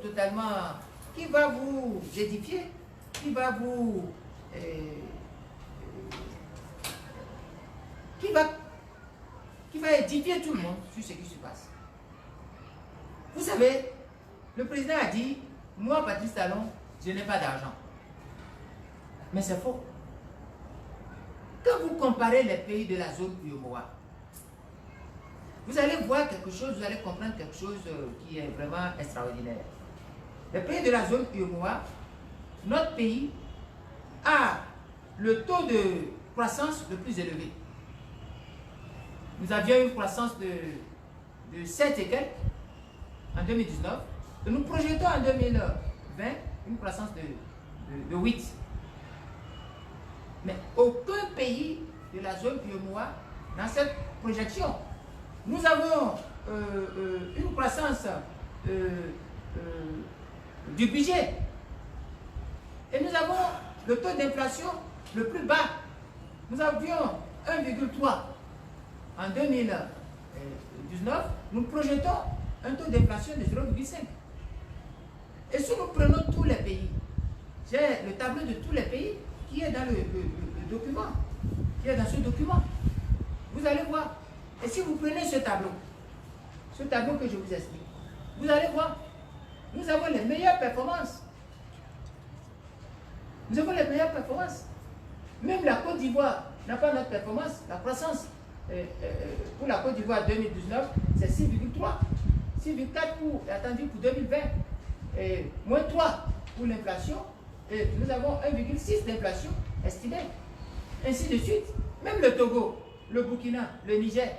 Speaker 1: totalement qui va vous édifier, qui va vous... qui va édifier tout le monde sur ce qui se passe. Vous savez, le président a dit, moi, Patrice Talon, je n'ai pas d'argent. Mais c'est faux. Quand vous comparez les pays de la zone UEMOA, vous allez voir quelque chose, vous allez comprendre quelque chose qui est vraiment extraordinaire. Les pays de la zone UEMOA, notre pays a le taux de croissance le plus élevé. Nous avions une croissance de 7 et quelques en 2019 et nous projetons en 2020 une croissance de 8. Mais aucun pays de la zone UEMOA dans cette projection. Nous avons une croissance du budget et nous avons le taux d'inflation le plus bas. Nous avions 1,3 en 2019, nous projetons un taux d'inflation de 0,5. Et si nous prenons tous les pays, j'ai le tableau de tous les pays qui est dans le document, qui est dans ce document. Vous allez voir. Et si vous prenez ce tableau que je vous explique, vous allez voir, nous avons les meilleures performances. Nous avons les meilleures performances. Même la Côte d'Ivoire n'a pas notre performance. La croissance pour la Côte d'Ivoire 2019, c'est 6,3. 6,4 attendu pour 2020. Et moins 3 pour l'inflation. Et nous avons 1,6 d'inflation estimée. Ainsi de suite. Même le Togo, le Burkina, le Niger.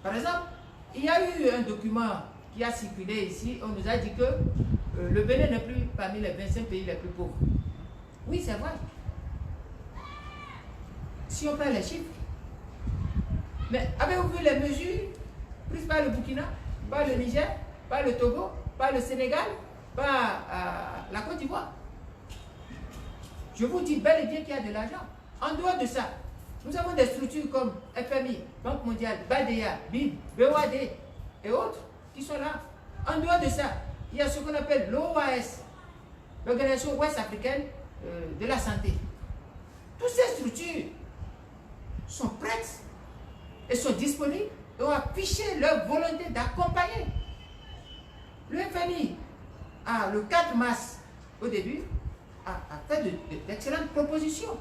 Speaker 1: Par exemple, il y a eu un document qui a circulé ici. On nous a dit que le Bénin n'est plus parmi les 25 pays les plus pauvres. Oui, c'est vrai. Si on prend les chiffres. Mais avez-vous vu les mesures prises par le Burkina, par le Niger, par le Togo, par le Sénégal, par la Côte d'Ivoire? Je vous dis bel et bien qu'il y a de l'argent. En dehors de ça, nous avons des structures comme FMI, Banque mondiale, BADEA, BID, BOAD et autres qui sont là. En dehors de ça, il y a ce qu'on appelle l'OAS, l'Organisation Ouest Africaine de la Santé. Toutes ces structures sont prêtes et sont disponibles et ont affiché leur volonté d'accompagner. Le FMI, le 4 mars, au début, a fait d'excellentes propositions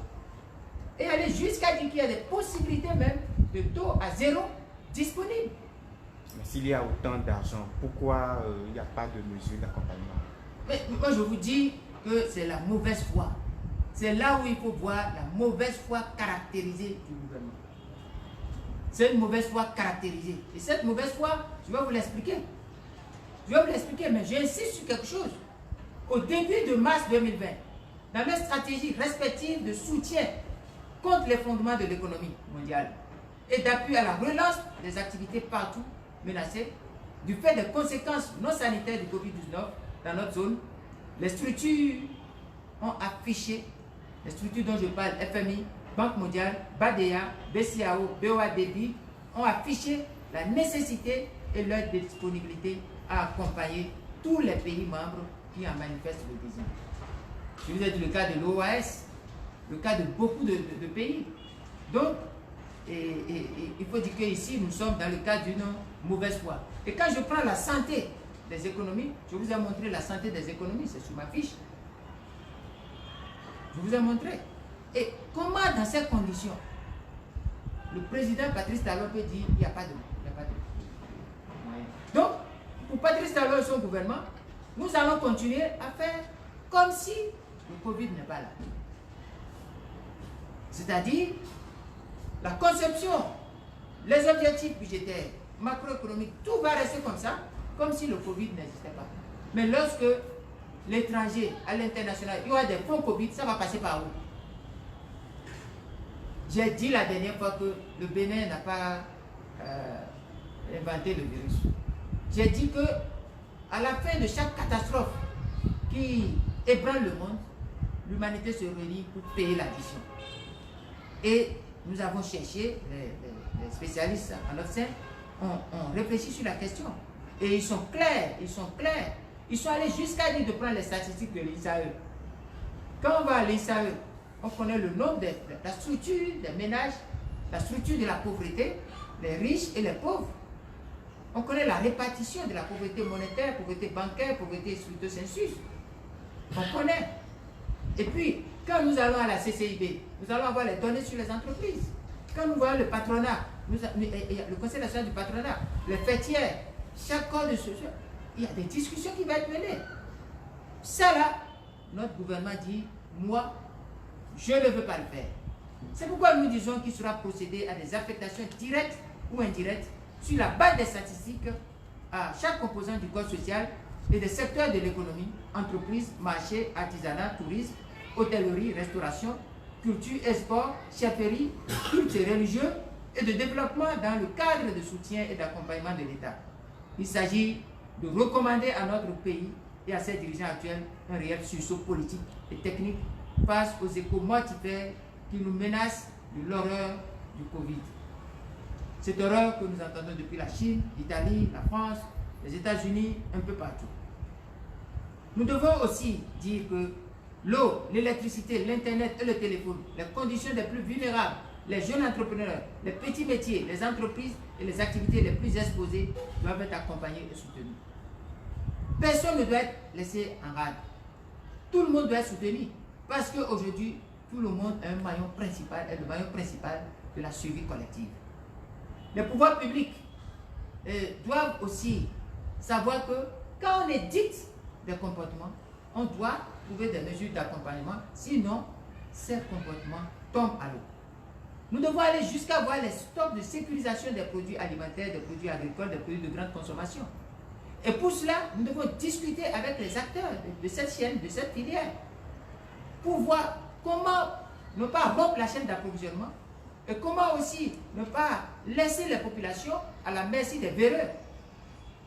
Speaker 1: et aller jusqu'à dire qu'il y a des possibilités même de taux à zéro disponibles.
Speaker 2: Mais s'il y a autant d'argent, pourquoi il n'y a pas de mesures d'accompagnement?
Speaker 1: Mais moi, je vous dis que c'est la mauvaise foi. C'est là où il faut voir la mauvaise foi caractérisée du gouvernement. C'est une mauvaise foi caractérisée. Et cette mauvaise foi, je vais vous l'expliquer. Je vais vous l'expliquer, mais j'insiste sur quelque chose. Au début de mars 2020, dans leur stratégie respective de soutien contre l'effondrement de l'économie mondiale et d'appui à la relance des activités partout menacées, du fait des conséquences non sanitaires du Covid-19 dans notre zone, les structures ont affiché, les structures dont je parle, FMI, Banque mondiale, BADEA, BCAO, BOADB, ont affiché la nécessité et leur disponibilité à accompagner tous les pays membres qui en manifestent le désir. Je vous ai dit le cas de l'OAS, le cas de beaucoup de pays. Donc, il faut dire qu'ici, nous sommes dans le cas d'une mauvaise foi. Et quand je prends la santé des économies. Je vous ai montré la santé des économies, c'est sur ma fiche. Je vous ai montré. Et comment dans ces conditions, le président Patrice Talon peut dire qu'il n'y a pas de moyens. Donc, pour Patrice Talon et son gouvernement, nous allons continuer à faire comme si le Covid n'est pas là. C'est-à-dire, la conception, les objectifs budgétaires, macroéconomiques, tout va rester comme ça, comme si le Covid n'existait pas. Mais lorsque l'étranger, à l'international, il y aura des fonds Covid, ça va passer par où? J'ai dit la dernière fois que le Bénin n'a pas inventé le virus. J'ai dit que à la fin de chaque catastrophe qui ébranle le monde, l'humanité se réunit pour payer l'addition. Et nous avons cherché, les spécialistes en notre sein ont réfléchi sur la question. Et ils sont clairs, ils sont clairs. Ils sont allés jusqu'à dire de prendre les statistiques de l'INSAE. Quand on va à l'INSAE, on connaît le nombre, la structure des ménages, la structure de la pauvreté, les riches et les pauvres. On connaît la répartition de la pauvreté monétaire, pauvreté bancaire, pauvreté stricto sensu. On connaît. Et puis, quand nous allons à la CCIB, nous allons avoir les données sur les entreprises. Quand nous voyons le patronat, le conseil national du patronat, les fêtières, chaque corps de société, il y a des discussions qui vont être menées. Ça là, notre gouvernement dit, moi, je ne veux pas le faire. C'est pourquoi nous disons qu'il sera procédé à des affectations directes ou indirectes sur la base des statistiques à chaque composant du corps social et des secteurs de l'économie, entreprises, marchés, artisanat, tourisme, hôtellerie, restauration, culture et sport, chefferie, culte religieux et de développement dans le cadre de soutien et d'accompagnement de l'État. Il s'agit de recommander à notre pays et à ses dirigeants actuels un réel sursaut politique et technique face aux échos mortifères qui nous menacent de l'horreur du Covid. Cette horreur que nous entendons depuis la Chine, l'Italie, la France, les États-Unis, un peu partout. Nous devons aussi dire que l'eau, l'électricité, l'Internet et le téléphone, les conditions les plus vulnérables, les jeunes entrepreneurs, les petits métiers, les entreprises et les activités les plus exposées doivent être accompagnés et soutenus. Personne ne doit être laissé en rade. Tout le monde doit être soutenu parce qu'aujourd'hui, tout le monde est le maillon principal de la survie collective. Les pouvoirs publics doivent aussi savoir que quand on édicte des comportements, on doit trouver des mesures d'accompagnement, sinon ces comportements tombent à l'eau. Nous devons aller jusqu'à voir les stocks de sécurisation des produits alimentaires, des produits agricoles, des produits de grande consommation. Et pour cela, nous devons discuter avec les acteurs de cette chaîne, de cette filière, pour voir comment ne pas rompre la chaîne d'approvisionnement et comment aussi ne pas laisser les populations à la merci des véreux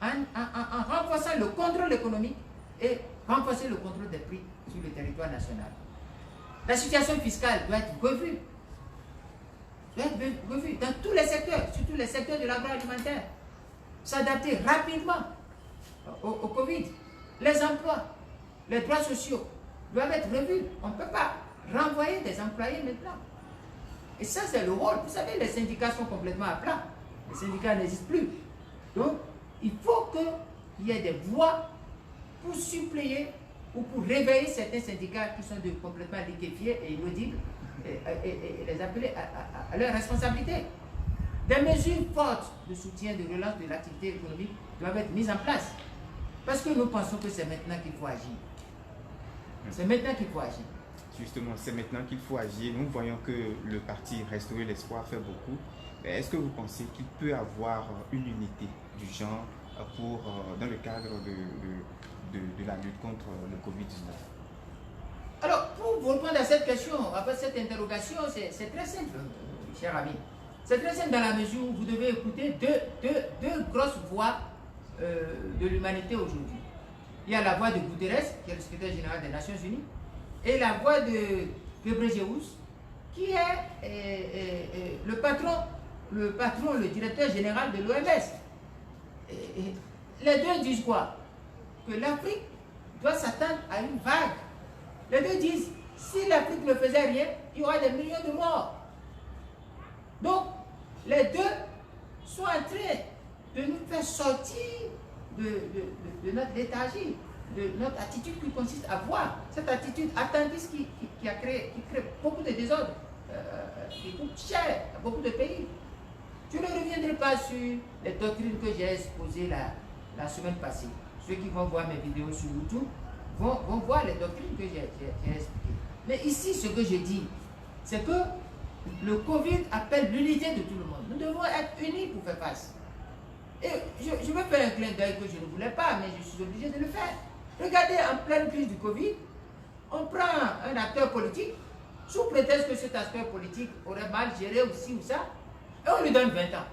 Speaker 1: en renforçant le contrôle économique et renforcer le contrôle des prix sur le territoire national. La situation fiscale doit être revue. Dans tous les secteurs, surtout les secteurs de l'agroalimentaire. S'adapter rapidement au Covid. Les emplois, les droits sociaux doivent être revus. On ne peut pas renvoyer des employés maintenant. Et ça, c'est le rôle. Vous savez, les syndicats sont complètement à plat. Les syndicats n'existent plus. Donc, il faut qu'il y ait des voix pour suppléer ou pour réveiller certains syndicats qui sont complètement liquéfiés et inaudibles et les appeler à leur responsabilité. Des mesures fortes de soutien, de relance de l'activité économique doivent être mises en place. Parce que nous pensons que c'est maintenant qu'il faut agir. C'est maintenant qu'il faut agir.
Speaker 2: Justement, c'est maintenant qu'il faut agir. Nous voyons que le parti Restaurer l'Espoir fait beaucoup. Est-ce que vous pensez qu'il peut avoir une unité du genre dans le cadre de la lutte contre le Covid-19?
Speaker 1: Alors, pour vous répondre à cette question, après cette interrogation, c'est très simple, cher ami. C'est très simple dans la mesure où vous devez écouter deux grosses voix de l'humanité aujourd'hui. Il y a la voix de Guterres, qui est le secrétaire général des Nations Unies, et la voix de Ghebreyesus, qui est le patron, le directeur général de l'OMS. Les deux disent quoi? Que l'Afrique doit s'attendre à une vague. Les deux disent, si l'Afrique ne faisait rien, il y aura des millions de morts. Donc, les deux sont en train de nous faire sortir de notre léthargie, de notre attitude qui consiste à voir cette attitude attendiste qui crée beaucoup de désordre, qui coûte cher à beaucoup de pays. Je ne reviendrai pas sur les doctrines que j'ai exposées la semaine passée. Ceux qui vont voir mes vidéos sur YouTube vont voir les doctrines que j'ai expliquées. Mais ici, ce que je dis, c'est que le Covid appelle l'unité de tout le monde. Nous devons être unis pour faire face. Et je vais faire un clin d'œil que je ne voulais pas, mais je suis obligé de le faire. Regardez, en pleine crise du Covid, on prend un acteur politique, sous prétexte que cet acteur politique aurait mal géré aussi ou ça, et on lui donne 20 ans.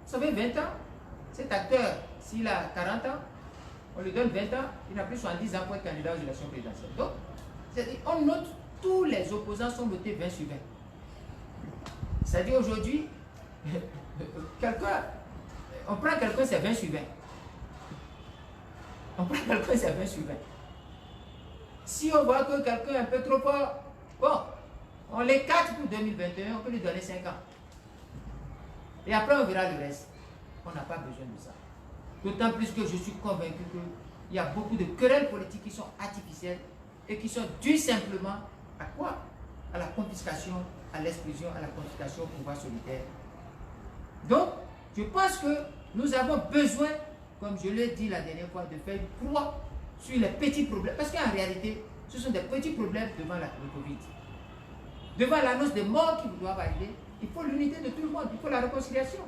Speaker 1: Vous savez, 20 ans, cet acteur, s'il a 40 ans, on lui donne 20 ans, il n'a plus 70 ans pour être candidat aux élections présidentielles. Donc, on note, tous les opposants sont notés 20 sur 20. C'est-à-dire aujourd'hui, on prend quelqu'un, c'est 20 sur 20. On prend quelqu'un, c'est 20 sur 20. Si on voit que quelqu'un est un peu trop fort, bon, on l'écarte pour 2021, on peut lui donner 5 ans. Et après, on verra le reste. On n'a pas besoin de ça. D'autant plus que je suis convaincu qu'il y a beaucoup de querelles politiques qui sont artificielles et qui sont dues simplement à quoi? À la confiscation, à l'exclusion, à la confiscation au pouvoir solitaire. Donc, je pense que nous avons besoin, comme je l'ai dit la dernière fois, de faire une croix sur les petits problèmes. Parce qu'en réalité, ce sont des petits problèmes devant le Covid. Devant l'annonce des morts qui doivent arriver, il faut l'unité de tout le monde, il faut la réconciliation.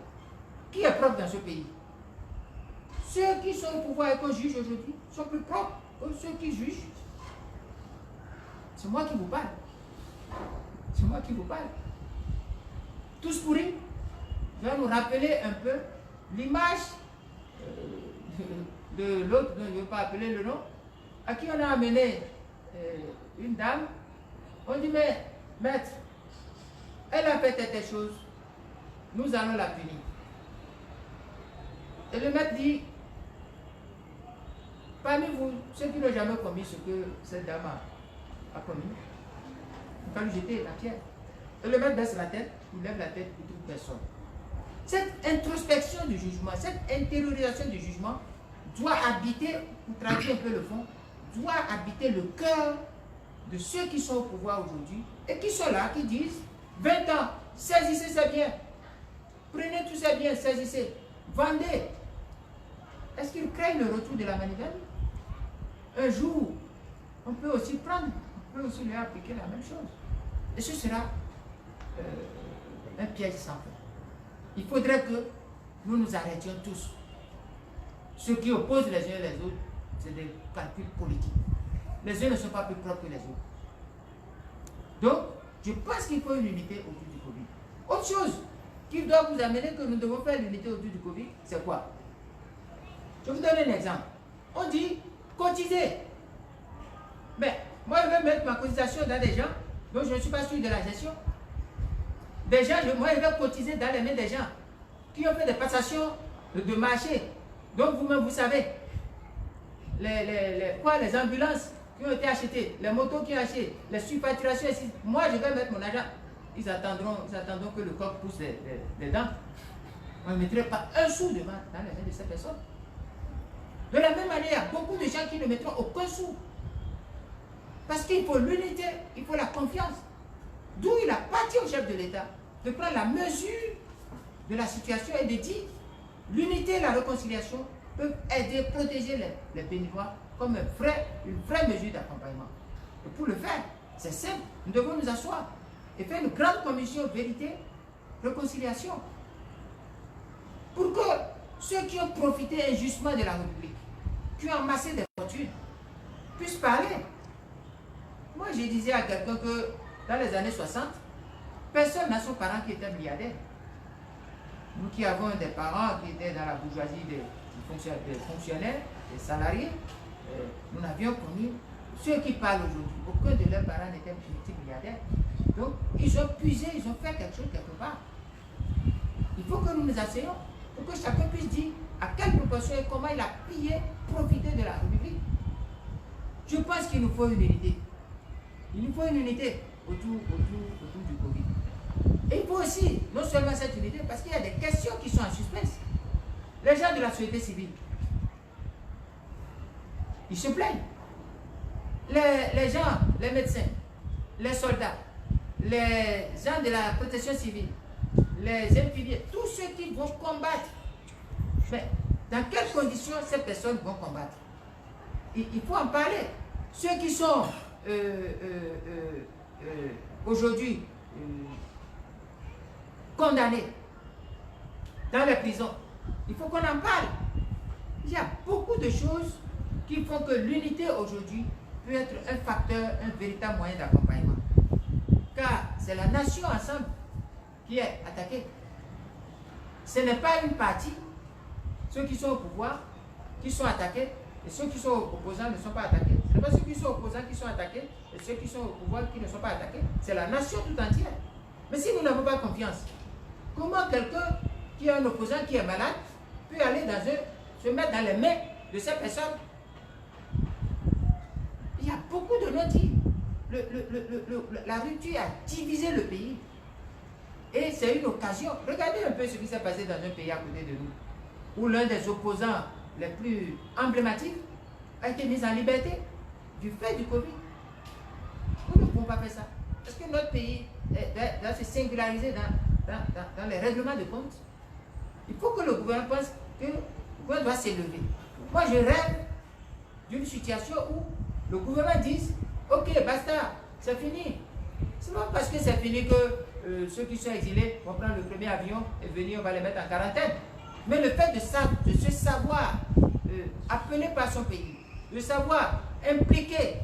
Speaker 1: Qui est propre dans ce pays? Ceux qui sont au pouvoir et qu'on juge aujourd'hui sont plus propres que ceux qui jugent. C'est moi qui vous parle. C'est moi qui vous parle. Tous pourris doivent nous rappeler un peu l'image de l'autre, dont je ne veux pas appeler le nom, à qui on a amené une dame. On dit, mais maître, elle a fait telle chose, nous allons la punir. Et le maître dit, parmi vous, ceux qui n'ont jamais commis ce que cette dame a commis, on va lui jeter la pierre. Et le maître baisse la tête, il lève la tête pour toute personne. Cette introspection du jugement, cette intériorisation du jugement doit habiter, pour traduire un peu le fond, doit habiter le cœur de ceux qui sont au pouvoir aujourd'hui et qui sont là, qui disent 20 ans, saisissez ces biens, prenez tous ces biens, saisissez, vendez. Est-ce qu'ils craignent le retour de la manivelle? Un jour, on peut aussi prendre, on peut aussi leur appliquer la même chose. Et ce sera un piège sans fin. Il faudrait que nous nous arrêtions tous. Ceux qui opposent les uns les autres, c'est des calculs politiques. Les uns ne sont pas plus propres que les autres. Donc, je pense qu'il faut une unité autour du Covid. Autre chose qui doit vous amener que nous devons faire l'unité autour du Covid, c'est quoi? Je vous donne un exemple. On dit cotiser. Mais moi, je vais mettre ma cotisation dans des gens dont je ne suis pas sûr de la gestion. Des gens, moi, je vais cotiser dans les mains des gens qui ont fait des passations de marché. Donc, vous-même, vous savez, les ambulances qui ont été achetées, les motos qui ont acheté, les surfacturations, moi, je vais mettre mon argent. Ils attendront que le coq pousse les dents. On ne mettrait pas un sou devant dans les mains de ces personnes. De la même manière, il y a beaucoup de gens qui ne mettront aucun sou. Parce qu'il faut l'unité, il faut la confiance. D'où il a parti au chef de l'État de prendre la mesure de la situation et de dire l'unité et la réconciliation peuvent aider, protéger les Béninois comme une vraie mesure d'accompagnement. Et pour le faire, c'est simple, nous devons nous asseoir et faire une grande commission vérité, réconciliation. Pour que ceux qui ont profité injustement de la République, qui ont amassé des fortunes, puissent parler. Moi, je disais à quelqu'un que dans les années 60, personne n'a son parent qui était milliardaire. Nous qui avons des parents qui étaient dans la bourgeoisie des fonctionnaires, des salariés, nous n'avions connu ceux qui parlent aujourd'hui. Aucun de leurs parents n'était multimilliardaire. Donc, ils ont puisé, ils ont fait quelque chose quelque part. Il faut que nous nous asseyons pour que chacun puisse dire à quelle proportion et comment il a plié, profité de la République. Je pense qu'il nous faut une unité. Il nous faut une unité autour du Covid. Et il faut aussi, non seulement cette unité, parce qu'il y a des questions qui sont en suspense. Les gens de la société civile, ils se plaignent. Les gens, les médecins, les soldats, les gens de la protection civile, les infirmiers, tous ceux qui vont combattre. Mais dans quelles conditions ces personnes vont combattre? Il faut en parler. Ceux qui sont aujourd'hui condamnés dans les prisons, il faut qu'on en parle. Il y a beaucoup de choses qui font que l'unité aujourd'hui peut être un facteur, un véritable moyen d'accompagnement. Car c'est la nation ensemble qui est attaquée. Ce n'est pas une partie, ceux qui sont au pouvoir, qui sont attaqués, et ceux qui sont opposants ne sont pas attaqués. Ce n'est pas ceux qui sont opposants qui sont attaqués, et ceux qui sont au pouvoir qui ne sont pas attaqués. C'est la nation tout entière. Mais si nous n'avons pas confiance, comment quelqu'un qui est un opposant, qui est malade, peut aller se mettre dans les mains de ces personnes? Il y a beaucoup de non-dits. La rupture a divisé le pays. Et c'est une occasion. Regardez un peu ce qui s'est passé dans un pays à côté de nous, où l'un des opposants les plus emblématiques a été mis en liberté du fait du Covid. Nous ne pouvons pas faire ça. Parce que notre pays doit se singulariser dans les règlements de compte. Il faut que le gouvernement pense que le gouvernement doit s'élever. Moi, je rêve d'une situation où le gouvernement dise « Ok, basta, c'est fini ». Ce n'est pas parce que c'est fini que ceux qui sont exilés vont prendre le premier avion et venir, on va les mettre en quarantaine. Mais le fait de se savoir appelé par son pays, de savoir impliqué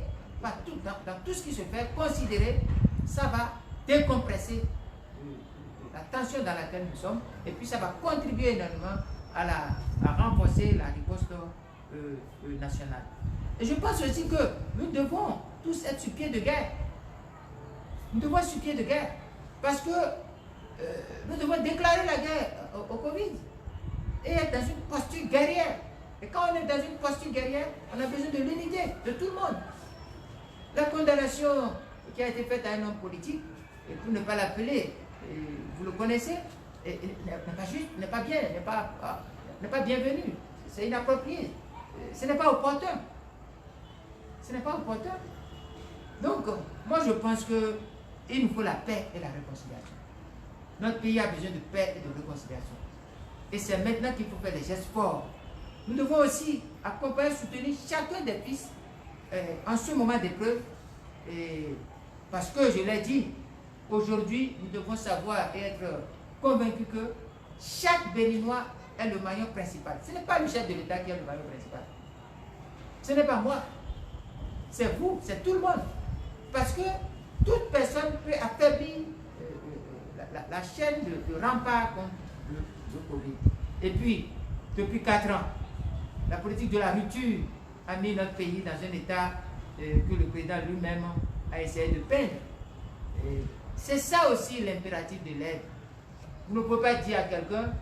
Speaker 1: dans tout ce qui se fait, considérer, ça va décompresser la tension dans laquelle nous sommes, et puis ça va contribuer énormément à renforcer la riposte nationale. Et je pense aussi que nous devons tous être sur pied de guerre. Nous devons être sur pied de guerre, parce que nous devons déclarer la guerre au Covid et être dans une posture guerrière. Et quand on est dans une posture guerrière, on a besoin de l'unité de tout le monde. La condamnation qui a été faite à un homme politique, et pour ne pas l'appeler, vous le connaissez, n'est pas juste, n'est pas bien, n'est pas bienvenu. C'est inapproprié. Ce n'est pas opportun. Ce n'est pas opportun. Donc, moi je pense qu'il nous faut la paix et la réconciliation. Notre pays a besoin de paix et de réconciliation. Et c'est maintenant qu'il faut faire des gestes forts. Nous devons aussi accompagner, soutenir chacun des fils en ce moment d'épreuve. Parce que, je l'ai dit, aujourd'hui, nous devons savoir et être convaincus que chaque Béninois est le maillon principal. Ce n'est pas le chef de l'État qui est le maillon principal. Ce n'est pas moi. C'est vous, c'est tout le monde. Parce que toute personne peut affaiblir la chaîne de rempart contre le Covid. Et puis, depuis 4 ans, la politique de la rupture a mis notre pays dans un état que le président lui-même a essayé de peindre. C'est ça aussi l'impératif de l'aide. Vous ne pouvez pas dire à quelqu'un,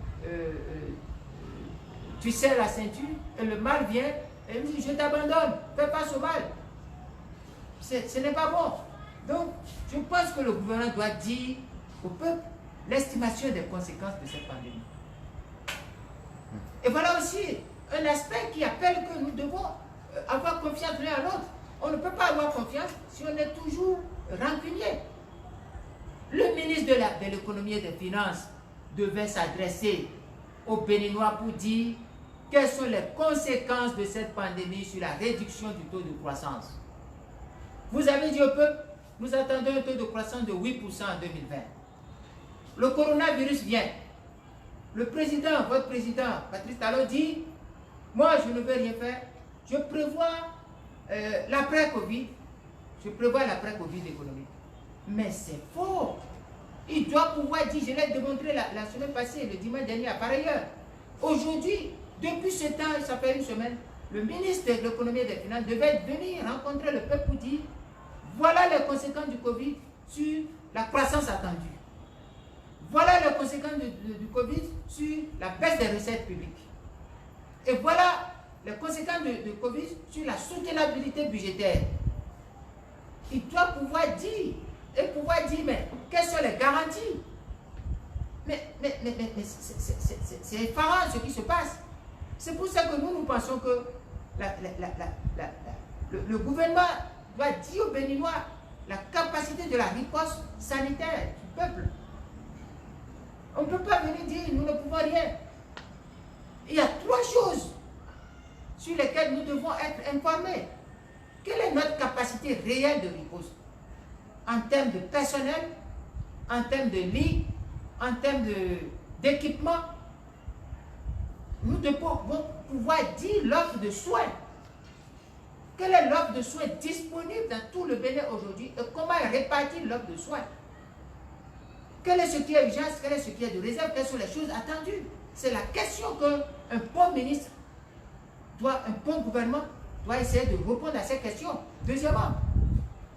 Speaker 1: tu serres la ceinture et le mal vient et il dit, je t'abandonne, fais face au mal. Ce n'est pas bon. Donc, je pense que le gouvernement doit dire au peuple l'estimation des conséquences de cette pandémie. Et voilà aussi un aspect qui appelle que nous devons avoir confiance l'un à l'autre. On ne peut pas avoir confiance si on est toujours rancunier. Le ministre de l'économie et des finances devait s'adresser aux Béninois pour dire quelles sont les conséquences de cette pandémie sur la réduction du taux de croissance. Vous avez dit au peuple, nous attendons un taux de croissance de 8% en 2020. Le coronavirus vient. Le président, votre président, Patrice Talon dit, moi je ne veux rien faire, je prévois l'après-Covid, économique. Mais c'est faux. Il doit pouvoir dire, je l'ai démontré la semaine passée, le dimanche dernier, par ailleurs. Aujourd'hui, depuis ce temps, ça fait une semaine, le ministre de l'économie et des finances devait venir rencontrer le peuple pour dire, voilà les conséquences du Covid sur la croissance attendue. Voilà les conséquences du Covid sur la baisse des recettes publiques. Et voilà les conséquences du Covid sur la soutenabilité budgétaire. Il doit pouvoir dire, mais quelles sont les garanties? Mais c'est effarant ce qui se passe. C'est pour ça que nous pensons que le gouvernement doit dire aux Béninois la capacité de la riposte sanitaire du peuple. On ne peut pas venir dire nous ne pouvons rien. Il y a trois choses sur lesquelles nous devons être informés. Quelle est notre capacité réelle de riposte en termes de personnel, en termes de lits, en termes d'équipement? Nous devons pouvoir dire l'offre de soins. Quelle est l'offre de soins disponible dans tout le Bénin aujourd'hui et comment répartir l'offre de soins? Quel est ce qui est urgence, quel est ce qui est de réserve, quelles sont les choses attendues? C'est la question qu'un bon ministre, un bon gouvernement doit essayer de répondre à ces questions. Deuxièmement,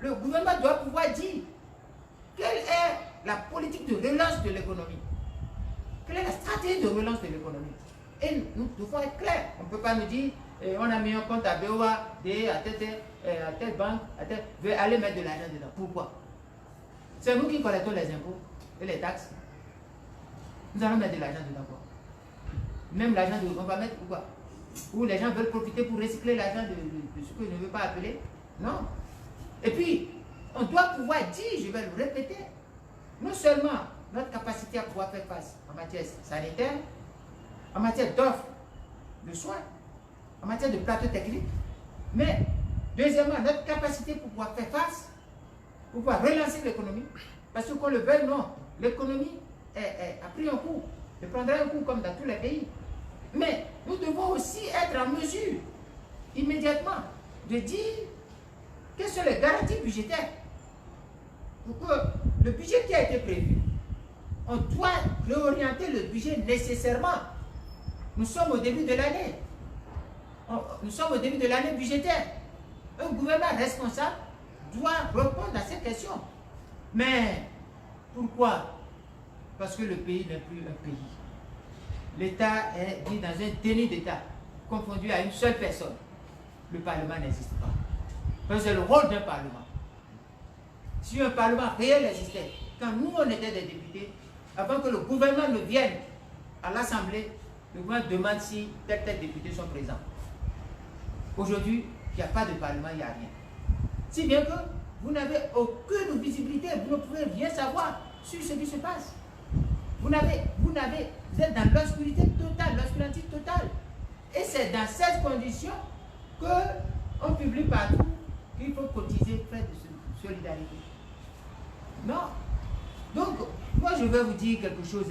Speaker 1: le gouvernement doit pouvoir dire quelle est la politique de relance de l'économie. Quelle est la stratégie de relance de l'économie? Et nous devons être clairs. On ne peut pas nous dire on a mis un compte à BOA, à telle banque, veut aller mettre de l'argent dedans. Pourquoi? C'est nous qui collectons les impôts et les taxes. Nous allons mettre de l'argent dedans quoi? Même l'argent de on va mettre pourquoi? Ou les gens veulent profiter pour recycler l'argent de ce que je ne veux pas appeler? Non. Et puis, on doit pouvoir dire, je vais le répéter, non seulement notre capacité à pouvoir faire face en matière sanitaire, en matière d'offres de soins, en matière de plateau technique, mais deuxièmement, notre capacité pour pouvoir faire face, pour pouvoir relancer l'économie, parce que qu'on le veuille non, l'économie a pris un coup, elle prendra un coup comme dans tous les pays. Mais nous devons aussi être en mesure, immédiatement, de dire quelles sont les garanties budgétaires pour que le budget qui a été prévu, on doit réorienter le budget nécessairement. Nous sommes au début de l'année. Nous sommes au début de l'année budgétaire. Un gouvernement responsable doit répondre à ces questions. Mais pourquoi? Parce que le pays n'est plus un pays. L'État est dit dans un déni d'État, confondu à une seule personne. Le Parlement n'existe pas. Parce que c'est le rôle d'un Parlement. Si un Parlement réel existait, quand nous on était des députés, avant que le gouvernement ne vienne à l'Assemblée, le gouvernement demande si tel députés sont présents. Aujourd'hui, il n'y a pas de Parlement, il n'y a rien. Si bien que vous n'avez aucune visibilité, vous ne pouvez rien savoir sur ce qui se passe. Vous êtes dans l'obscurité totale, l'obscurantisme total. Et c'est dans cette condition qu'on publie partout qu'il faut cotiser près de solidarité. Non. Donc, moi je vais vous dire quelque chose.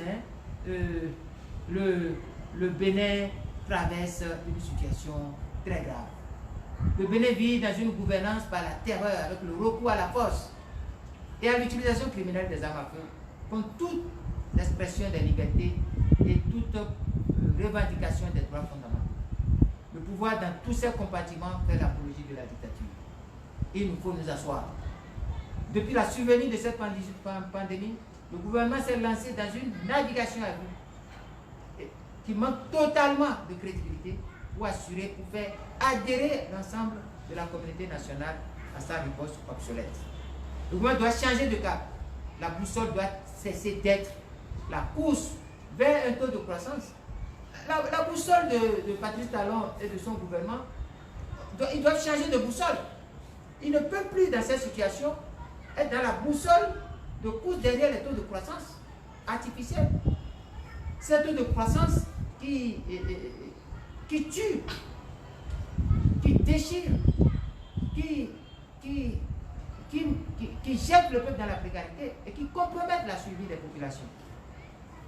Speaker 1: Le Bénin traverse une situation très grave. Le Bénin vit dans une gouvernance par la terreur, avec le recours à la force et à l'utilisation criminelle des armes à feu, contre toute l'expression des libertés et toute revendication des droits fondamentaux. Le pouvoir dans tous ses compartiments fait l'apologie de la dictature. Il nous faut nous asseoir. Depuis la survenue de cette pandémie, le gouvernement s'est lancé dans une navigation à vue qui manque totalement de crédibilité pour assurer, pour faire adhérer l'ensemble de la communauté nationale à sa riposte obsolète. Le gouvernement doit changer de cap. La boussole doit cesser d'être la course vers un taux de croissance. La boussole de Patrice Talon et de son gouvernement, ils doivent changer de boussole. Ils ne peuvent plus, dans cette situation, être dans la boussole de course derrière les taux de croissance artificiels. C'est un taux de croissance qui tue, qui déchire, qui jette le peuple dans la précarité et qui compromettent la survie des populations.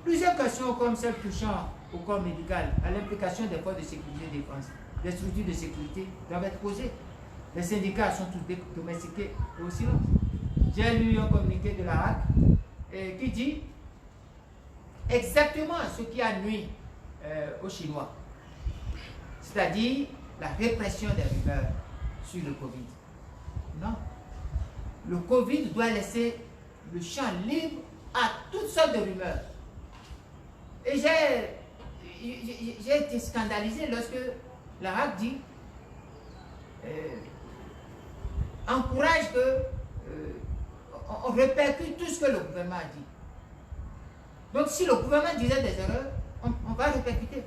Speaker 1: Plusieurs questions comme celles touchant au corps médical, à l'implication des forces de sécurité et de défense, des structures de sécurité doivent être posées. Les syndicats sont tous domestiqués et au silence. J'ai lu un communiqué de la RAC qui dit exactement ce qui a nui aux Chinois, c'est-à-dire la répression des rumeurs sur le Covid. Non. Le Covid doit laisser le champ libre à toutes sortes de rumeurs. Et j'ai été scandalisé lorsque la RAC dit encourage que on répercute tout ce que le gouvernement a dit. Donc si le gouvernement disait des erreurs, on va répercuter.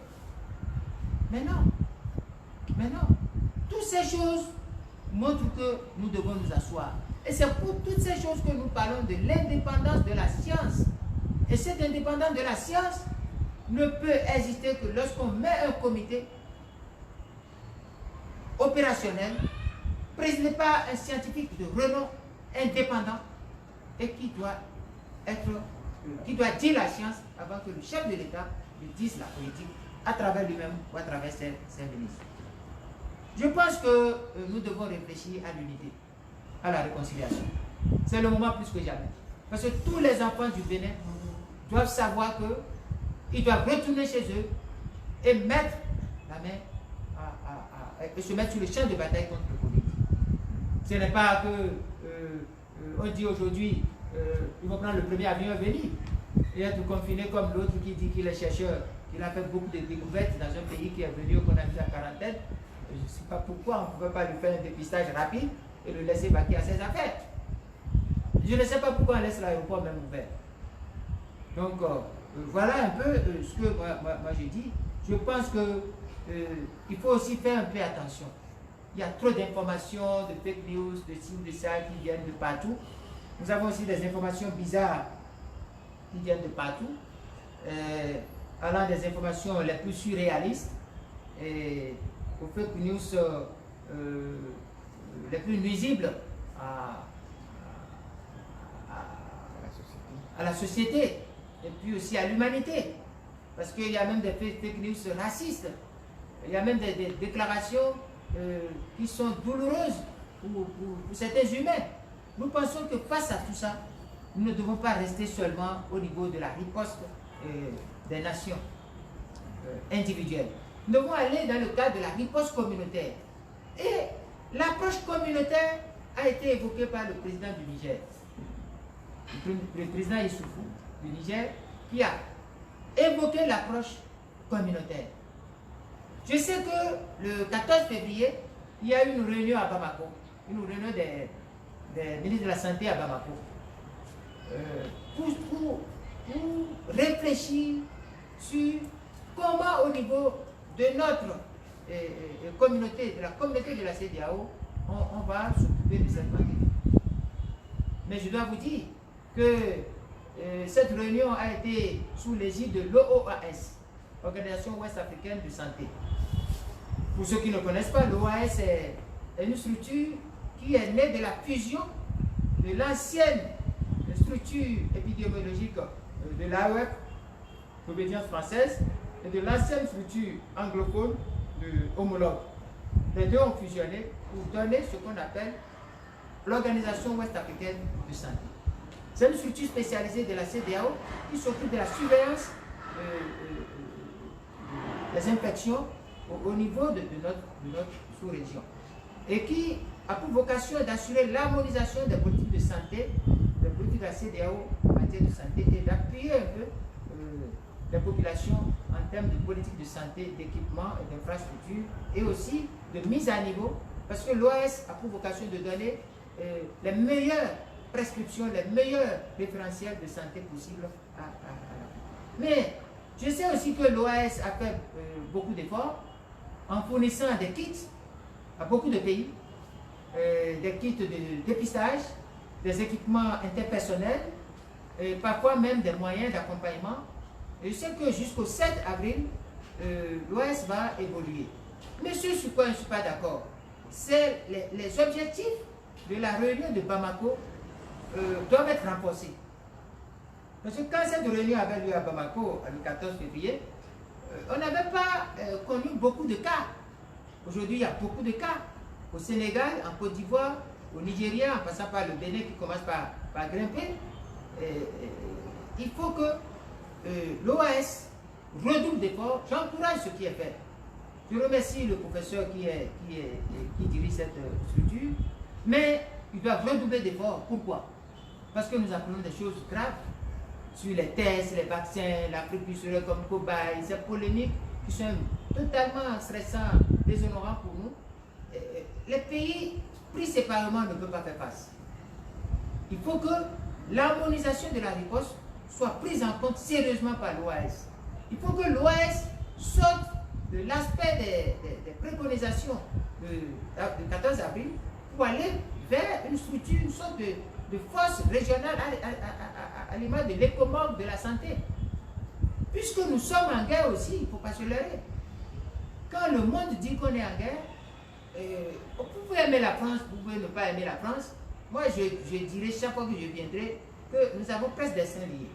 Speaker 1: Mais non. Mais non. Toutes ces choses montrent que nous devons nous asseoir. Et c'est pour toutes ces choses que nous parlons de l'indépendance de la science. Et cette indépendance de la science ne peut exister que lorsqu'on met un comité opérationnel, présidé par un scientifique de renom indépendant et qui doit dire la science avant que le chef de l'État lui dise la politique à travers lui-même ou à travers ses ministres. Je pense que nous devons réfléchir à l'unité, à la réconciliation. C'est le moment plus que jamais. Parce que tous les enfants du Bénin doivent savoir qu'ils doivent retourner chez eux et mettre la main et se mettre sur le champ de bataille contre le Covid. Ce n'est pas que on dit aujourd'hui ils vont prendre le premier avion et venir et être confiné comme l'autre qui dit qu'il est chercheur, qu'il a fait beaucoup de découvertes dans un pays qui est venu qu'on a mis en quarantaine. Je ne sais pas pourquoi on ne pouvait pas lui faire un dépistage rapide et le laisser vaquer à ses affaires. Je ne sais pas pourquoi on laisse l'aéroport même ouvert. Donc voilà un peu ce que moi je dis. Je pense qu'il faut aussi faire un peu attention. Il y a trop d'informations, de fake news, de ci ou de ça qui viennent de partout. Nous avons aussi des informations bizarres qui viennent de partout, allant des informations les plus surréalistes et aux fake news les plus nuisibles à la société et puis aussi à l'humanité. Parce qu'il y a même des fake news racistes, il y a même des déclarations qui sont douloureuses pour certains humains. Nous pensons que face à tout ça, nous ne devons pas rester seulement au niveau de la riposte des nations individuelles. Nous devons aller dans le cadre de la riposte communautaire. Et l'approche communautaire a été évoquée par le président du Niger, le président Issoufou du Niger, qui a évoqué l'approche communautaire. Je sais que le 14 février, il y a eu une réunion à Bamako, une réunion des ministres de la Santé à Bamako, pour réfléchir sur comment au niveau de notre communauté, de la communauté de la CEDEAO, on va s'occuper de cette pandémie. Mais je dois vous dire que cette réunion a été sous l'égide de l'OAS, Organisation Ouest-Africaine de Santé. Pour ceux qui ne connaissent pas, l'OAS est une structure qui est née de la fusion de l'ancienne structure épidémiologique de l'AOF, l'obédience française, et de l'ancienne structure anglophone de Homologue. Les deux ont fusionné pour donner ce qu'on appelle l'Organisation Ouest-Africaine de Santé. C'est une structure spécialisée de la CEDEAO qui s'occupe de la surveillance des infections au niveau de notre sous-région et qui a pour vocation d'assurer l'harmonisation des politiques de santé, des politiques de la CEDEAO en matière de santé et d'appuyer un peu les populations en termes de politique de santé, d'équipement et d'infrastructure et aussi de mise à niveau parce que l'OAS a pour vocation de donner les meilleures prescriptions, les meilleurs référentiels de santé possibles à Mais je sais aussi que l'OAS a fait beaucoup d'efforts en fournissant des kits à beaucoup de pays, des kits de dépistage, des équipements interpersonnels, et parfois même des moyens d'accompagnement. Et je sais que jusqu'au 7 avril, l'OAS va évoluer. Mais ce sur quoi je ne suis pas d'accord, c'est les objectifs de la réunion de Bamako doivent être renforcés. Parce que quand cette réunion avait lieu à Bamako, le 14 février, on n'avait pas connu beaucoup de cas. Aujourd'hui, il y a beaucoup de cas. Au Sénégal, en Côte d'Ivoire, au Nigeria, en passant par le Bénin qui commence par grimper. Il faut que l'OAS redouble d'efforts. J'encourage ce qui est fait. Je remercie le professeur qui dirige cette structure. Mais ils doivent redoubler d'efforts. Pourquoi? Parce que nous apprenons des choses graves sur les tests, les vaccins, l'Afrique du Sud comme cobaye, ces polémiques qui sont totalement stressants, déshonorants pour nous. Les pays pris séparément ne peuvent pas faire face. Il faut que l'harmonisation de la riposte soit prise en compte sérieusement par l'OAS. Il faut que l'OAS sorte de l'aspect des préconisations de 14 avril pour aller vers une structure, une sorte de force régionale à l'image de l'écomog de la santé. Puisque nous sommes en guerre aussi, il ne faut pas se leurrer. Quand le monde dit qu'on est en guerre, vous pouvez aimer la France, vous pouvez ne pas aimer la France. Moi, je dirais chaque fois que je viendrai que nous avons presque des seins liés.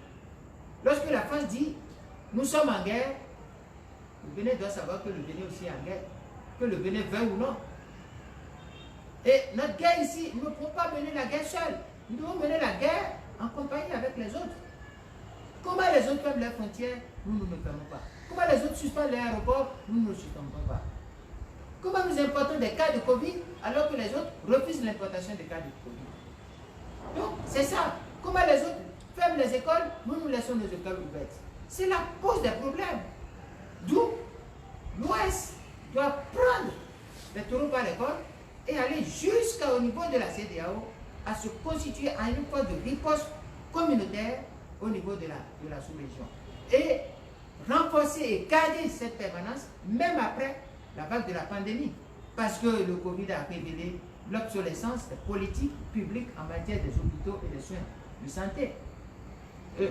Speaker 1: Lorsque la France dit nous sommes en guerre, le Bénin doit savoir que le Bénin aussi est en guerre, que le Bénin veuille ou non. Et notre guerre ici, nous ne pouvons pas mener la guerre seule. Nous devons mener la guerre en compagnie avec les autres. Comment les autres ferment leurs frontières, nous ne fermons pas. Comment les autres suspendent les aéroports, nous ne suspendons pas. Comment nous importons des cas de Covid alors que les autres refusent l'importation des cas de Covid. Donc, c'est ça. Comment les autres ferment les écoles, nous laissons nos écoles ouvertes. C'est la cause des problèmes. D'où l'Ouest doit prendre les taureaux par les cornes et aller jusqu'au niveau de la CEDEAO à se constituer en une force de riposte communautaire au niveau de la sous-région. Et renforcer et garder cette permanence même après la vague de la pandémie. Parce que le Covid a révélé l'obsolescence des politiques publiques en matière des hôpitaux et des soins de santé. Le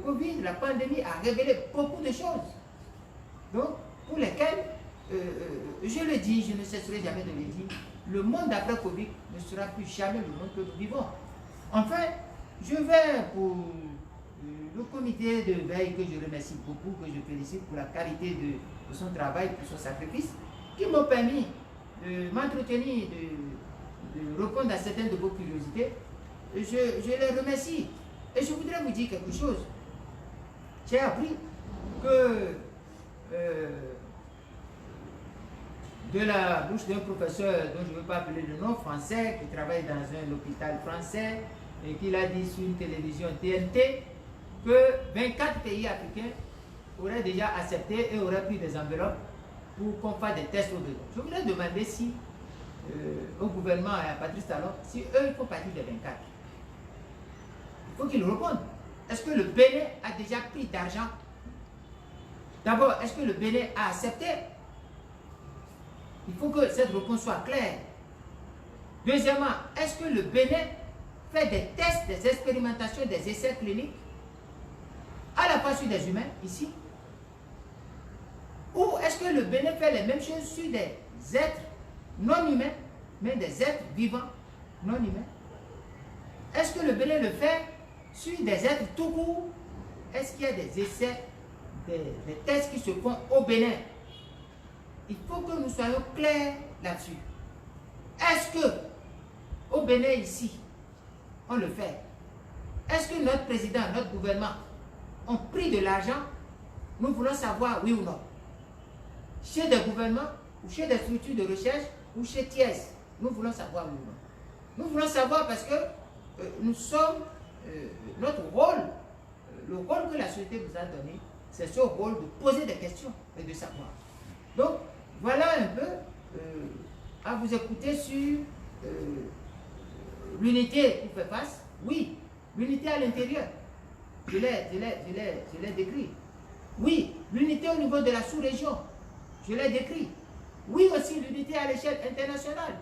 Speaker 1: Covid, la pandémie a révélé beaucoup de choses. Donc, pour lesquelles, je le dis, je ne cesserai jamais de le dire, le monde après Covid ne sera plus jamais le monde que nous vivons. Enfin, je vais pour le comité de veille que je remercie beaucoup, que je félicite pour la qualité de son travail, pour son sacrifice, qui m'ont permis de m'entretenir, de répondre à certaines de vos curiosités. Je les remercie. Et je voudrais vous dire quelque chose. J'ai appris que de la bouche d'un professeur dont je ne veux pas appeler le nom, français, qui travaille dans un hôpital français, et qu'il a dit sur une télévision TNT, que 24 pays africains auraient déjà accepté et auraient pris des enveloppes pour qu'on fasse des tests au dedans. Je voudrais demander si, au gouvernement et à Patrice Talon, si eux, ils font partie des 24. Il faut qu'ils répondent. Est-ce que le Bénin a déjà pris d'argent? D'abord, est-ce que le Bénin a accepté? Il faut que cette réponse soit claire. Deuxièmement, est-ce que le Bénin fait des tests, des expérimentations, des essais cliniques à la fois sur des humains, ici? Ou est-ce que le Bénin fait les mêmes choses sur des êtres non humains, mais des êtres vivants non humains? Est-ce que le Bénin le fait sur des êtres tout court? Est-ce qu'il y a des essais, des tests qui se font au Bénin? Il faut que nous soyons clairs là-dessus. Est-ce que au Bénin ici, on le fait? Est-ce que notre président, notre gouvernement ont pris de l'argent? Nous voulons savoir oui ou non. Chez des gouvernements, ou chez des structures de recherche, ou chez TIES, nous voulons savoir oui ou non. Nous voulons savoir parce que nous sommes, notre rôle, le rôle que la société nous a donné, c'est ce rôle de poser des questions et de savoir. Donc, voilà un peu à vous écouter sur l'unité qui fait face. Oui, l'unité à l'intérieur, je l'ai décrit. Oui, l'unité au niveau de la sous-région, je l'ai décrit. Oui aussi, l'unité à l'échelle internationale.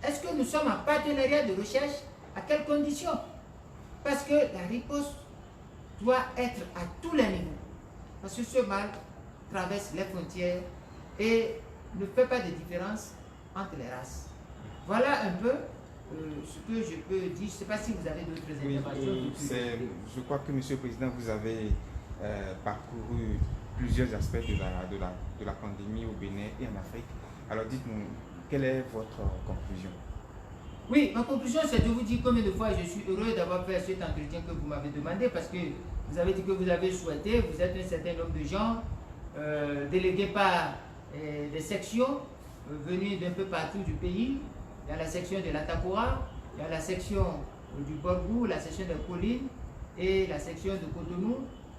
Speaker 1: Est-ce que nous sommes en partenariat de recherche? À quelles conditions? Parce que la riposte doit être à tous les niveaux. Parce que ce mal traverse les frontières et ne fait pas de différence entre les races. Voilà un peu ce que je peux dire. Je ne sais pas si vous avez d'autres interventions.
Speaker 2: Je crois que, Monsieur le Président, vous avez parcouru plusieurs aspects de la pandémie au Bénin et en Afrique. Alors dites-nous, quelle est votre conclusion?
Speaker 1: Oui, ma conclusion, c'est de vous dire combien de fois je suis heureux d'avoir fait cet entretien que vous m'avez demandé, parce que vous avez dit que vous avez souhaité, vous êtes un certain nombre de gens délégués par des sections venues d'un peu partout du pays. Il y a la section de l'Atakora, il y a la section du Borgou, la section de Colline et la section de Cotonou.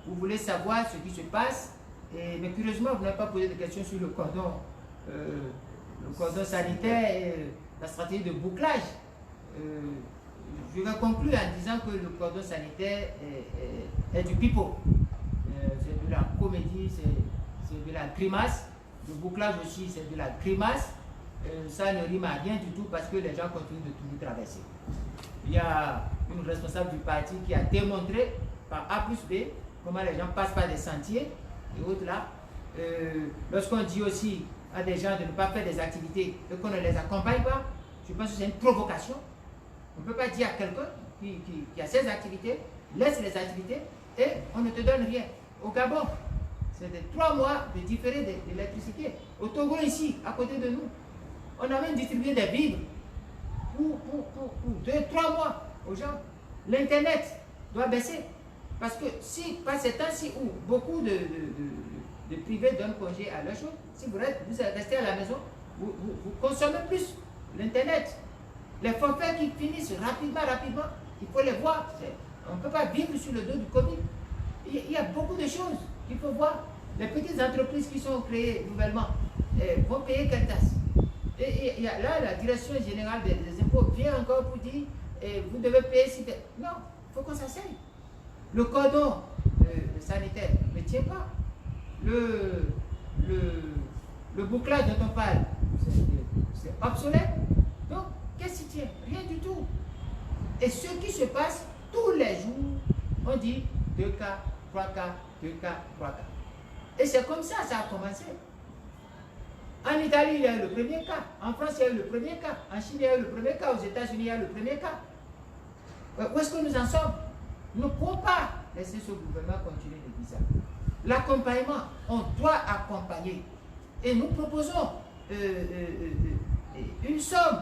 Speaker 1: Vous voulez savoir ce qui se passe, mais curieusement, vous n'avez pas posé de questions sur le cordon sanitaire et la stratégie de bouclage. je vais conclure en disant que le cordon sanitaire est du pipeau. C'est de la comédie, c'est de la grimace. Le bouclage aussi, c'est de la grimace. Ça ne rime à rien du tout parce que les gens continuent de tout traverser. Il y a une responsable du parti qui a démontré par A plus B comment les gens passent par des sentiers et autres là. Lorsqu'on dit aussi à des gens de ne pas faire des activités et qu'on ne les accompagne pas, je pense que c'est une provocation. On ne peut pas dire à quelqu'un qui a ses activités, laisse les activités et on ne te donne rien. Au Gabon, c'est de 3 mois de différé d'électricité. Au Togo ici, à côté de nous, on a même distribué des vivres pour 2-3 mois aux gens. L'Internet doit baisser. Parce que si, pas ces temps-ci où beaucoup de privés donnent congé à leur chose, si vous restez à la maison, vous consommez plus l'Internet. Les forfaits qui finissent rapidement, il faut les voir. On ne peut pas vivre sur le dos du Covid. Il y a beaucoup de choses qu'il faut voir. Les petites entreprises qui sont créées nouvellement vont payer quelle taxe. Et là, la direction générale des impôts vient encore pour dire vous devez payer si. Non, il faut qu'on s'asseye. Le cordon sanitaire ne tient pas. Le bouclage dont on parle, c'est obsolète. Donc, qu'est-ce qui tient? Rien du tout. Et ce qui se passe tous les jours, on dit 2 cas, 3 cas, 2 cas, 3 cas. Et c'est comme ça a commencé. En Italie, il y a eu le premier cas. En France, il y a eu le premier cas. En Chine, il y a eu le premier cas. Aux États-Unis, il y a eu le premier cas. Où est-ce que nous en sommes? Nous ne pouvons pas laisser ce gouvernement continuer de dire ça. L'accompagnement, on doit accompagner. Et nous proposons une somme.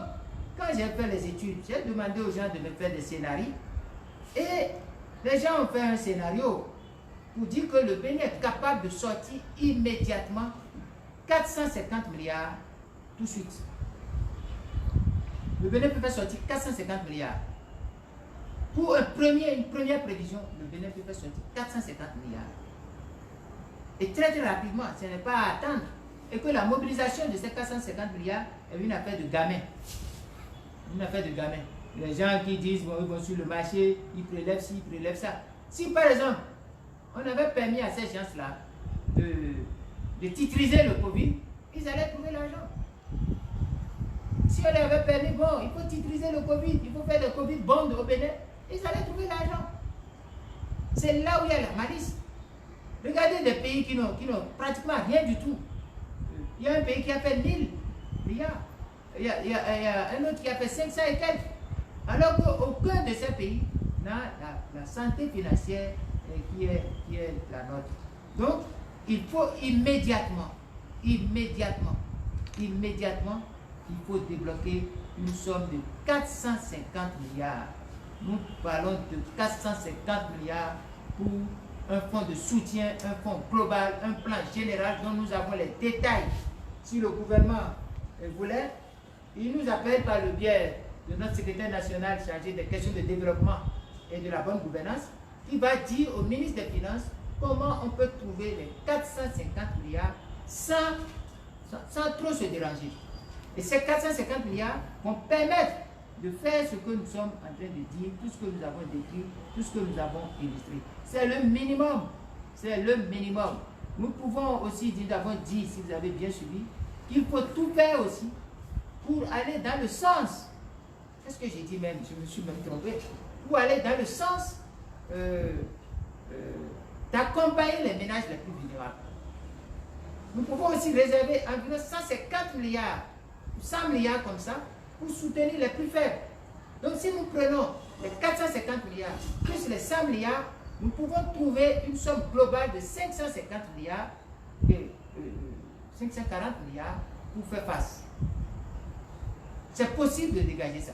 Speaker 1: Quand j'ai fait les études, j'ai demandé aux gens de me faire des scénarios. Et les gens ont fait un scénario pour dire que le Bénin est capable de sortir immédiatement 450 milliards tout de suite. Le Bénin peut faire sortir 450 milliards. Pour une première prévision, le Bénin peut faire sortir 450 milliards. Et très rapidement, ce n'est pas à attendre. Et que la mobilisation de ces 450 milliards est une affaire de gamin. Une affaire de gamin. Les gens qui disent, bon, ils vont sur le marché, ils prélèvent ci, ils prélèvent ça. Si par exemple, on avait permis à ces gens-là de titriser le Covid, ils allaient trouver l'argent. Si on leur avait permis, bon, il faut titriser le Covid, il faut faire le Covid bond au Bénin, ils allaient trouver l'argent. C'est là où il y a la malice. Regardez des pays qui n'ont pratiquement rien du tout. Il y a un pays qui a fait 1000 milliards. Il y a un autre qui a fait 500 et quelques. Alors qu'aucun de ces pays n'a la santé financière qui est la nôtre. Donc, il faut immédiatement, il faut débloquer une somme de 450 milliards. Nous parlons de 450 milliards pour un fonds de soutien, un fonds global, un plan général dont nous avons les détails. Si le gouvernement voulait, il nous appelle par le biais de notre secrétaire national chargé des questions de développement et de la bonne gouvernance, qui va dire au ministre des Finances comment on peut trouver les 450 milliards sans trop se déranger. Et ces 450 milliards vont permettre de faire ce que nous sommes en train de dire, tout ce que nous avons décrit, tout ce que nous avons illustré. C'est le minimum. C'est le minimum. Nous pouvons aussi dire, nous avons dit, si vous avez bien suivi, qu'il faut tout faire aussi pour aller dans le sens, qu'est-ce que j'ai dit même, je me suis même trompé, pour aller dans le sens d'accompagner les ménages les plus vulnérables. Nous pouvons aussi réserver environ 150 milliards, 100 milliards comme ça, pour soutenir les plus faibles. Donc si nous prenons les 450 milliards plus les 100 milliards, nous pouvons trouver une somme globale de 550 milliards, 540 milliards pour faire face. C'est possible de dégager ça.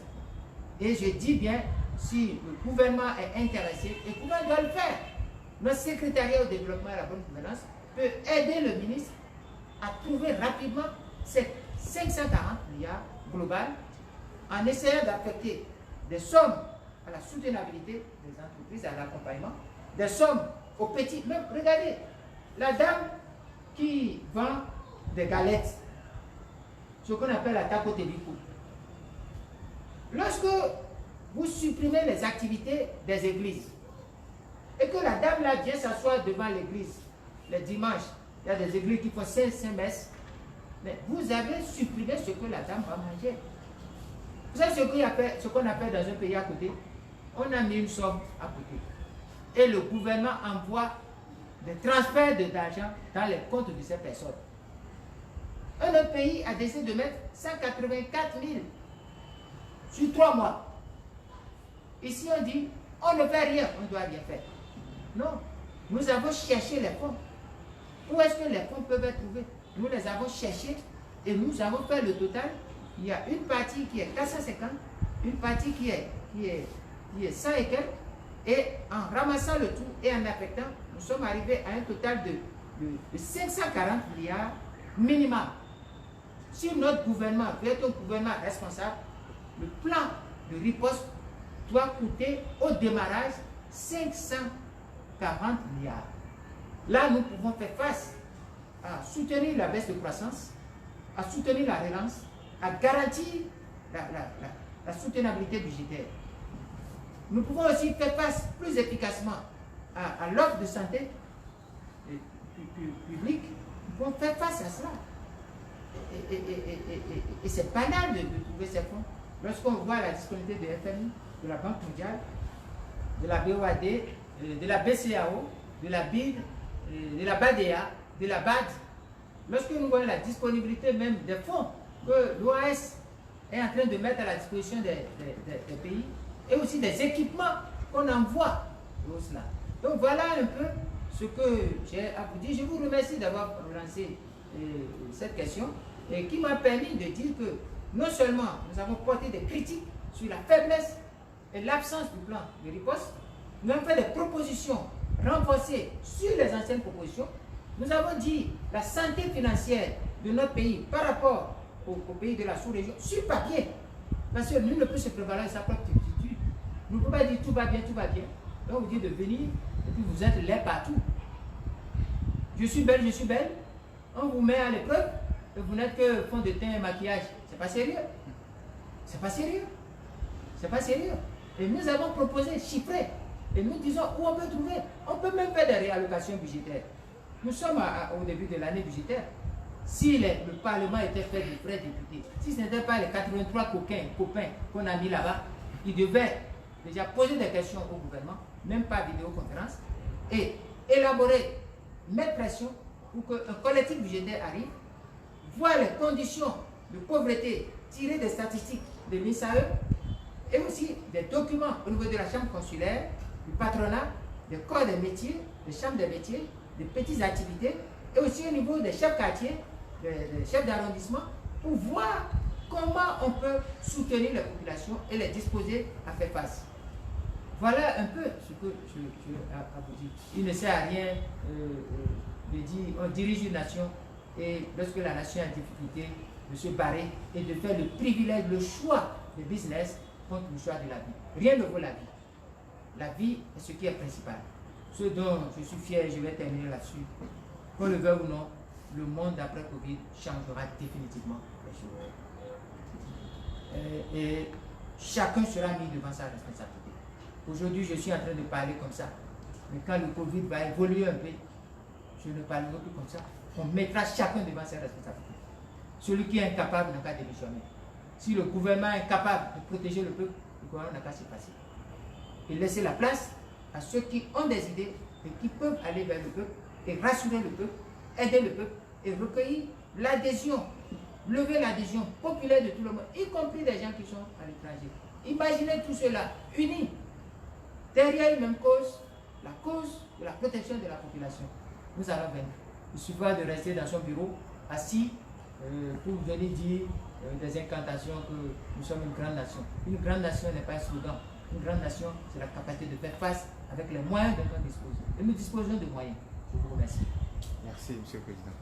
Speaker 1: Et je dis bien, si le gouvernement est intéressé, et le gouvernement doit le faire. Notre secrétariat au développement et à la bonne gouvernance peut aider le ministre à trouver rapidement ces 540 milliards globales en essayant d'affecter des sommes à la soutenabilité des entreprises, à l'accompagnement, des sommes aux petits. Même, regardez, la dame qui vend des galettes, ce qu'on appelle la taco tebico. Lorsque vous supprimez les activités des églises. Et que la dame là vient s'asseoir devant l'église les dimanches. Il y a des églises qui font 5 messes. Mais vous avez supprimé ce que la dame va manger. Vous savez ce qu'on appelle dans un pays à côté? On a mis une somme à côté. Et le gouvernement envoie des transferts d'argent dans les comptes de ces personnes. Un autre pays a décidé de mettre 184 000 sur 3 mois. Ici, on dit, on ne fait rien, on doit rien faire. Non, nous avons cherché les fonds. Où est-ce que les fonds peuvent être trouvés? Nous les avons cherchés et nous avons fait le total. Il y a une partie qui est 450, une partie qui est 100 et quelques. Et en ramassant le tout et en affectant, nous sommes arrivés à un total de 540 milliards minimum. Si notre gouvernement veut être un gouvernement responsable, le plan de riposte doit coûter au démarrage 540 milliards. Là, nous pouvons faire face à soutenir la baisse de croissance, à soutenir la relance, à garantir la soutenabilité budgétaire. Nous pouvons aussi faire face plus efficacement à l'offre de santé publique. Nous pouvons faire face à cela. Et c'est banal de trouver ces fonds. Lorsqu'on voit la disponibilité de FMI, de la Banque mondiale, de la BOAD, de la BCAO, de la BID, de la BADEA, de la BAD, lorsque nous voyons la disponibilité même des fonds que l'OAS est en train de mettre à la disposition des pays, et aussi des équipements qu'on envoie au cela. Donc voilà un peu ce que j'ai à vous dire. Je vous remercie d'avoir relancé cette question et qui m'a permis de dire que non seulement nous avons porté des critiques sur la faiblesse et l'absence du plan de riposte, nous avons fait des propositions renforcées sur les anciennes propositions. Nous avons dit la santé financière de notre pays par rapport aux pays de la sous-région sur papier. Parce que nul ne peut se prévaloir de sa propre culture. Nous ne pouvons pas dire tout va bien, tout va bien. Donc vous dites de venir et puis vous êtes là partout. Je suis belle, on vous met à l'épreuve et vous n'êtes que fond de teint et maquillage. C'est pas sérieux. C'est pas sérieux. C'est pas sérieux. Et nous avons proposé, chiffré, et nous disons où on peut trouver. On peut même faire des réallocations budgétaires. Nous sommes au début de l'année budgétaire. Si le Parlement était fait de vrais députés, si ce n'était pas les 83 copains qu'on a mis là-bas, ils devaient déjà poser des questions au gouvernement, même pas vidéoconférence, et élaborer, mettre pression pour qu'un collectif budgétaire arrive, voir les conditions de pauvreté tirées des statistiques de l'INSAE et aussi des documents au niveau de la chambre consulaire, du patronat, des corps des métiers, des chambres des métiers, des petites activités et aussi au niveau des chefs quartiers, des chefs d'arrondissement pour voir comment on peut soutenir les populations et les disposer à faire face. Voilà un peu ce que je à vous dire. Il ne sert à rien de dire on dirige une nation et lorsque la nation est en difficulté de se barrer et de faire le privilège, le choix de business contre le choix de la vie. Rien ne vaut la vie. La vie est ce qui est principal. Ce dont je suis fier, je vais terminer là-dessus. Qu'on le veuille ou non, le monde après Covid changera définitivement les choses. Et chacun sera mis devant sa responsabilité. Aujourd'hui, je suis en train de parler comme ça. Mais quand le Covid va évoluer un peu, je ne parlerai plus comme ça. On mettra chacun devant ses responsabilités. Celui qui est incapable n'a qu'à démissionner. Si le gouvernement est incapable de protéger le peuple, le gouvernement n'a qu'à s'y passer. Et laisser la place à ceux qui ont des idées et qui peuvent aller vers le peuple et rassurer le peuple, aider le peuple et recueillir l'adhésion, lever l'adhésion populaire de tout le monde, y compris des gens qui sont à l'étranger. Imaginez tout cela unis derrière une même cause, la cause de la protection de la population. Nous allons venir. Il suffit de rester dans son bureau, assis, pour venir dire des incantations que nous sommes une grande nation. Une grande nation n'est pas un slogan. Une grande nation, c'est la capacité de faire face avec les moyens dont on dispose. Et nous disposons de moyens. Je vous remercie.
Speaker 2: Merci, Monsieur le Président.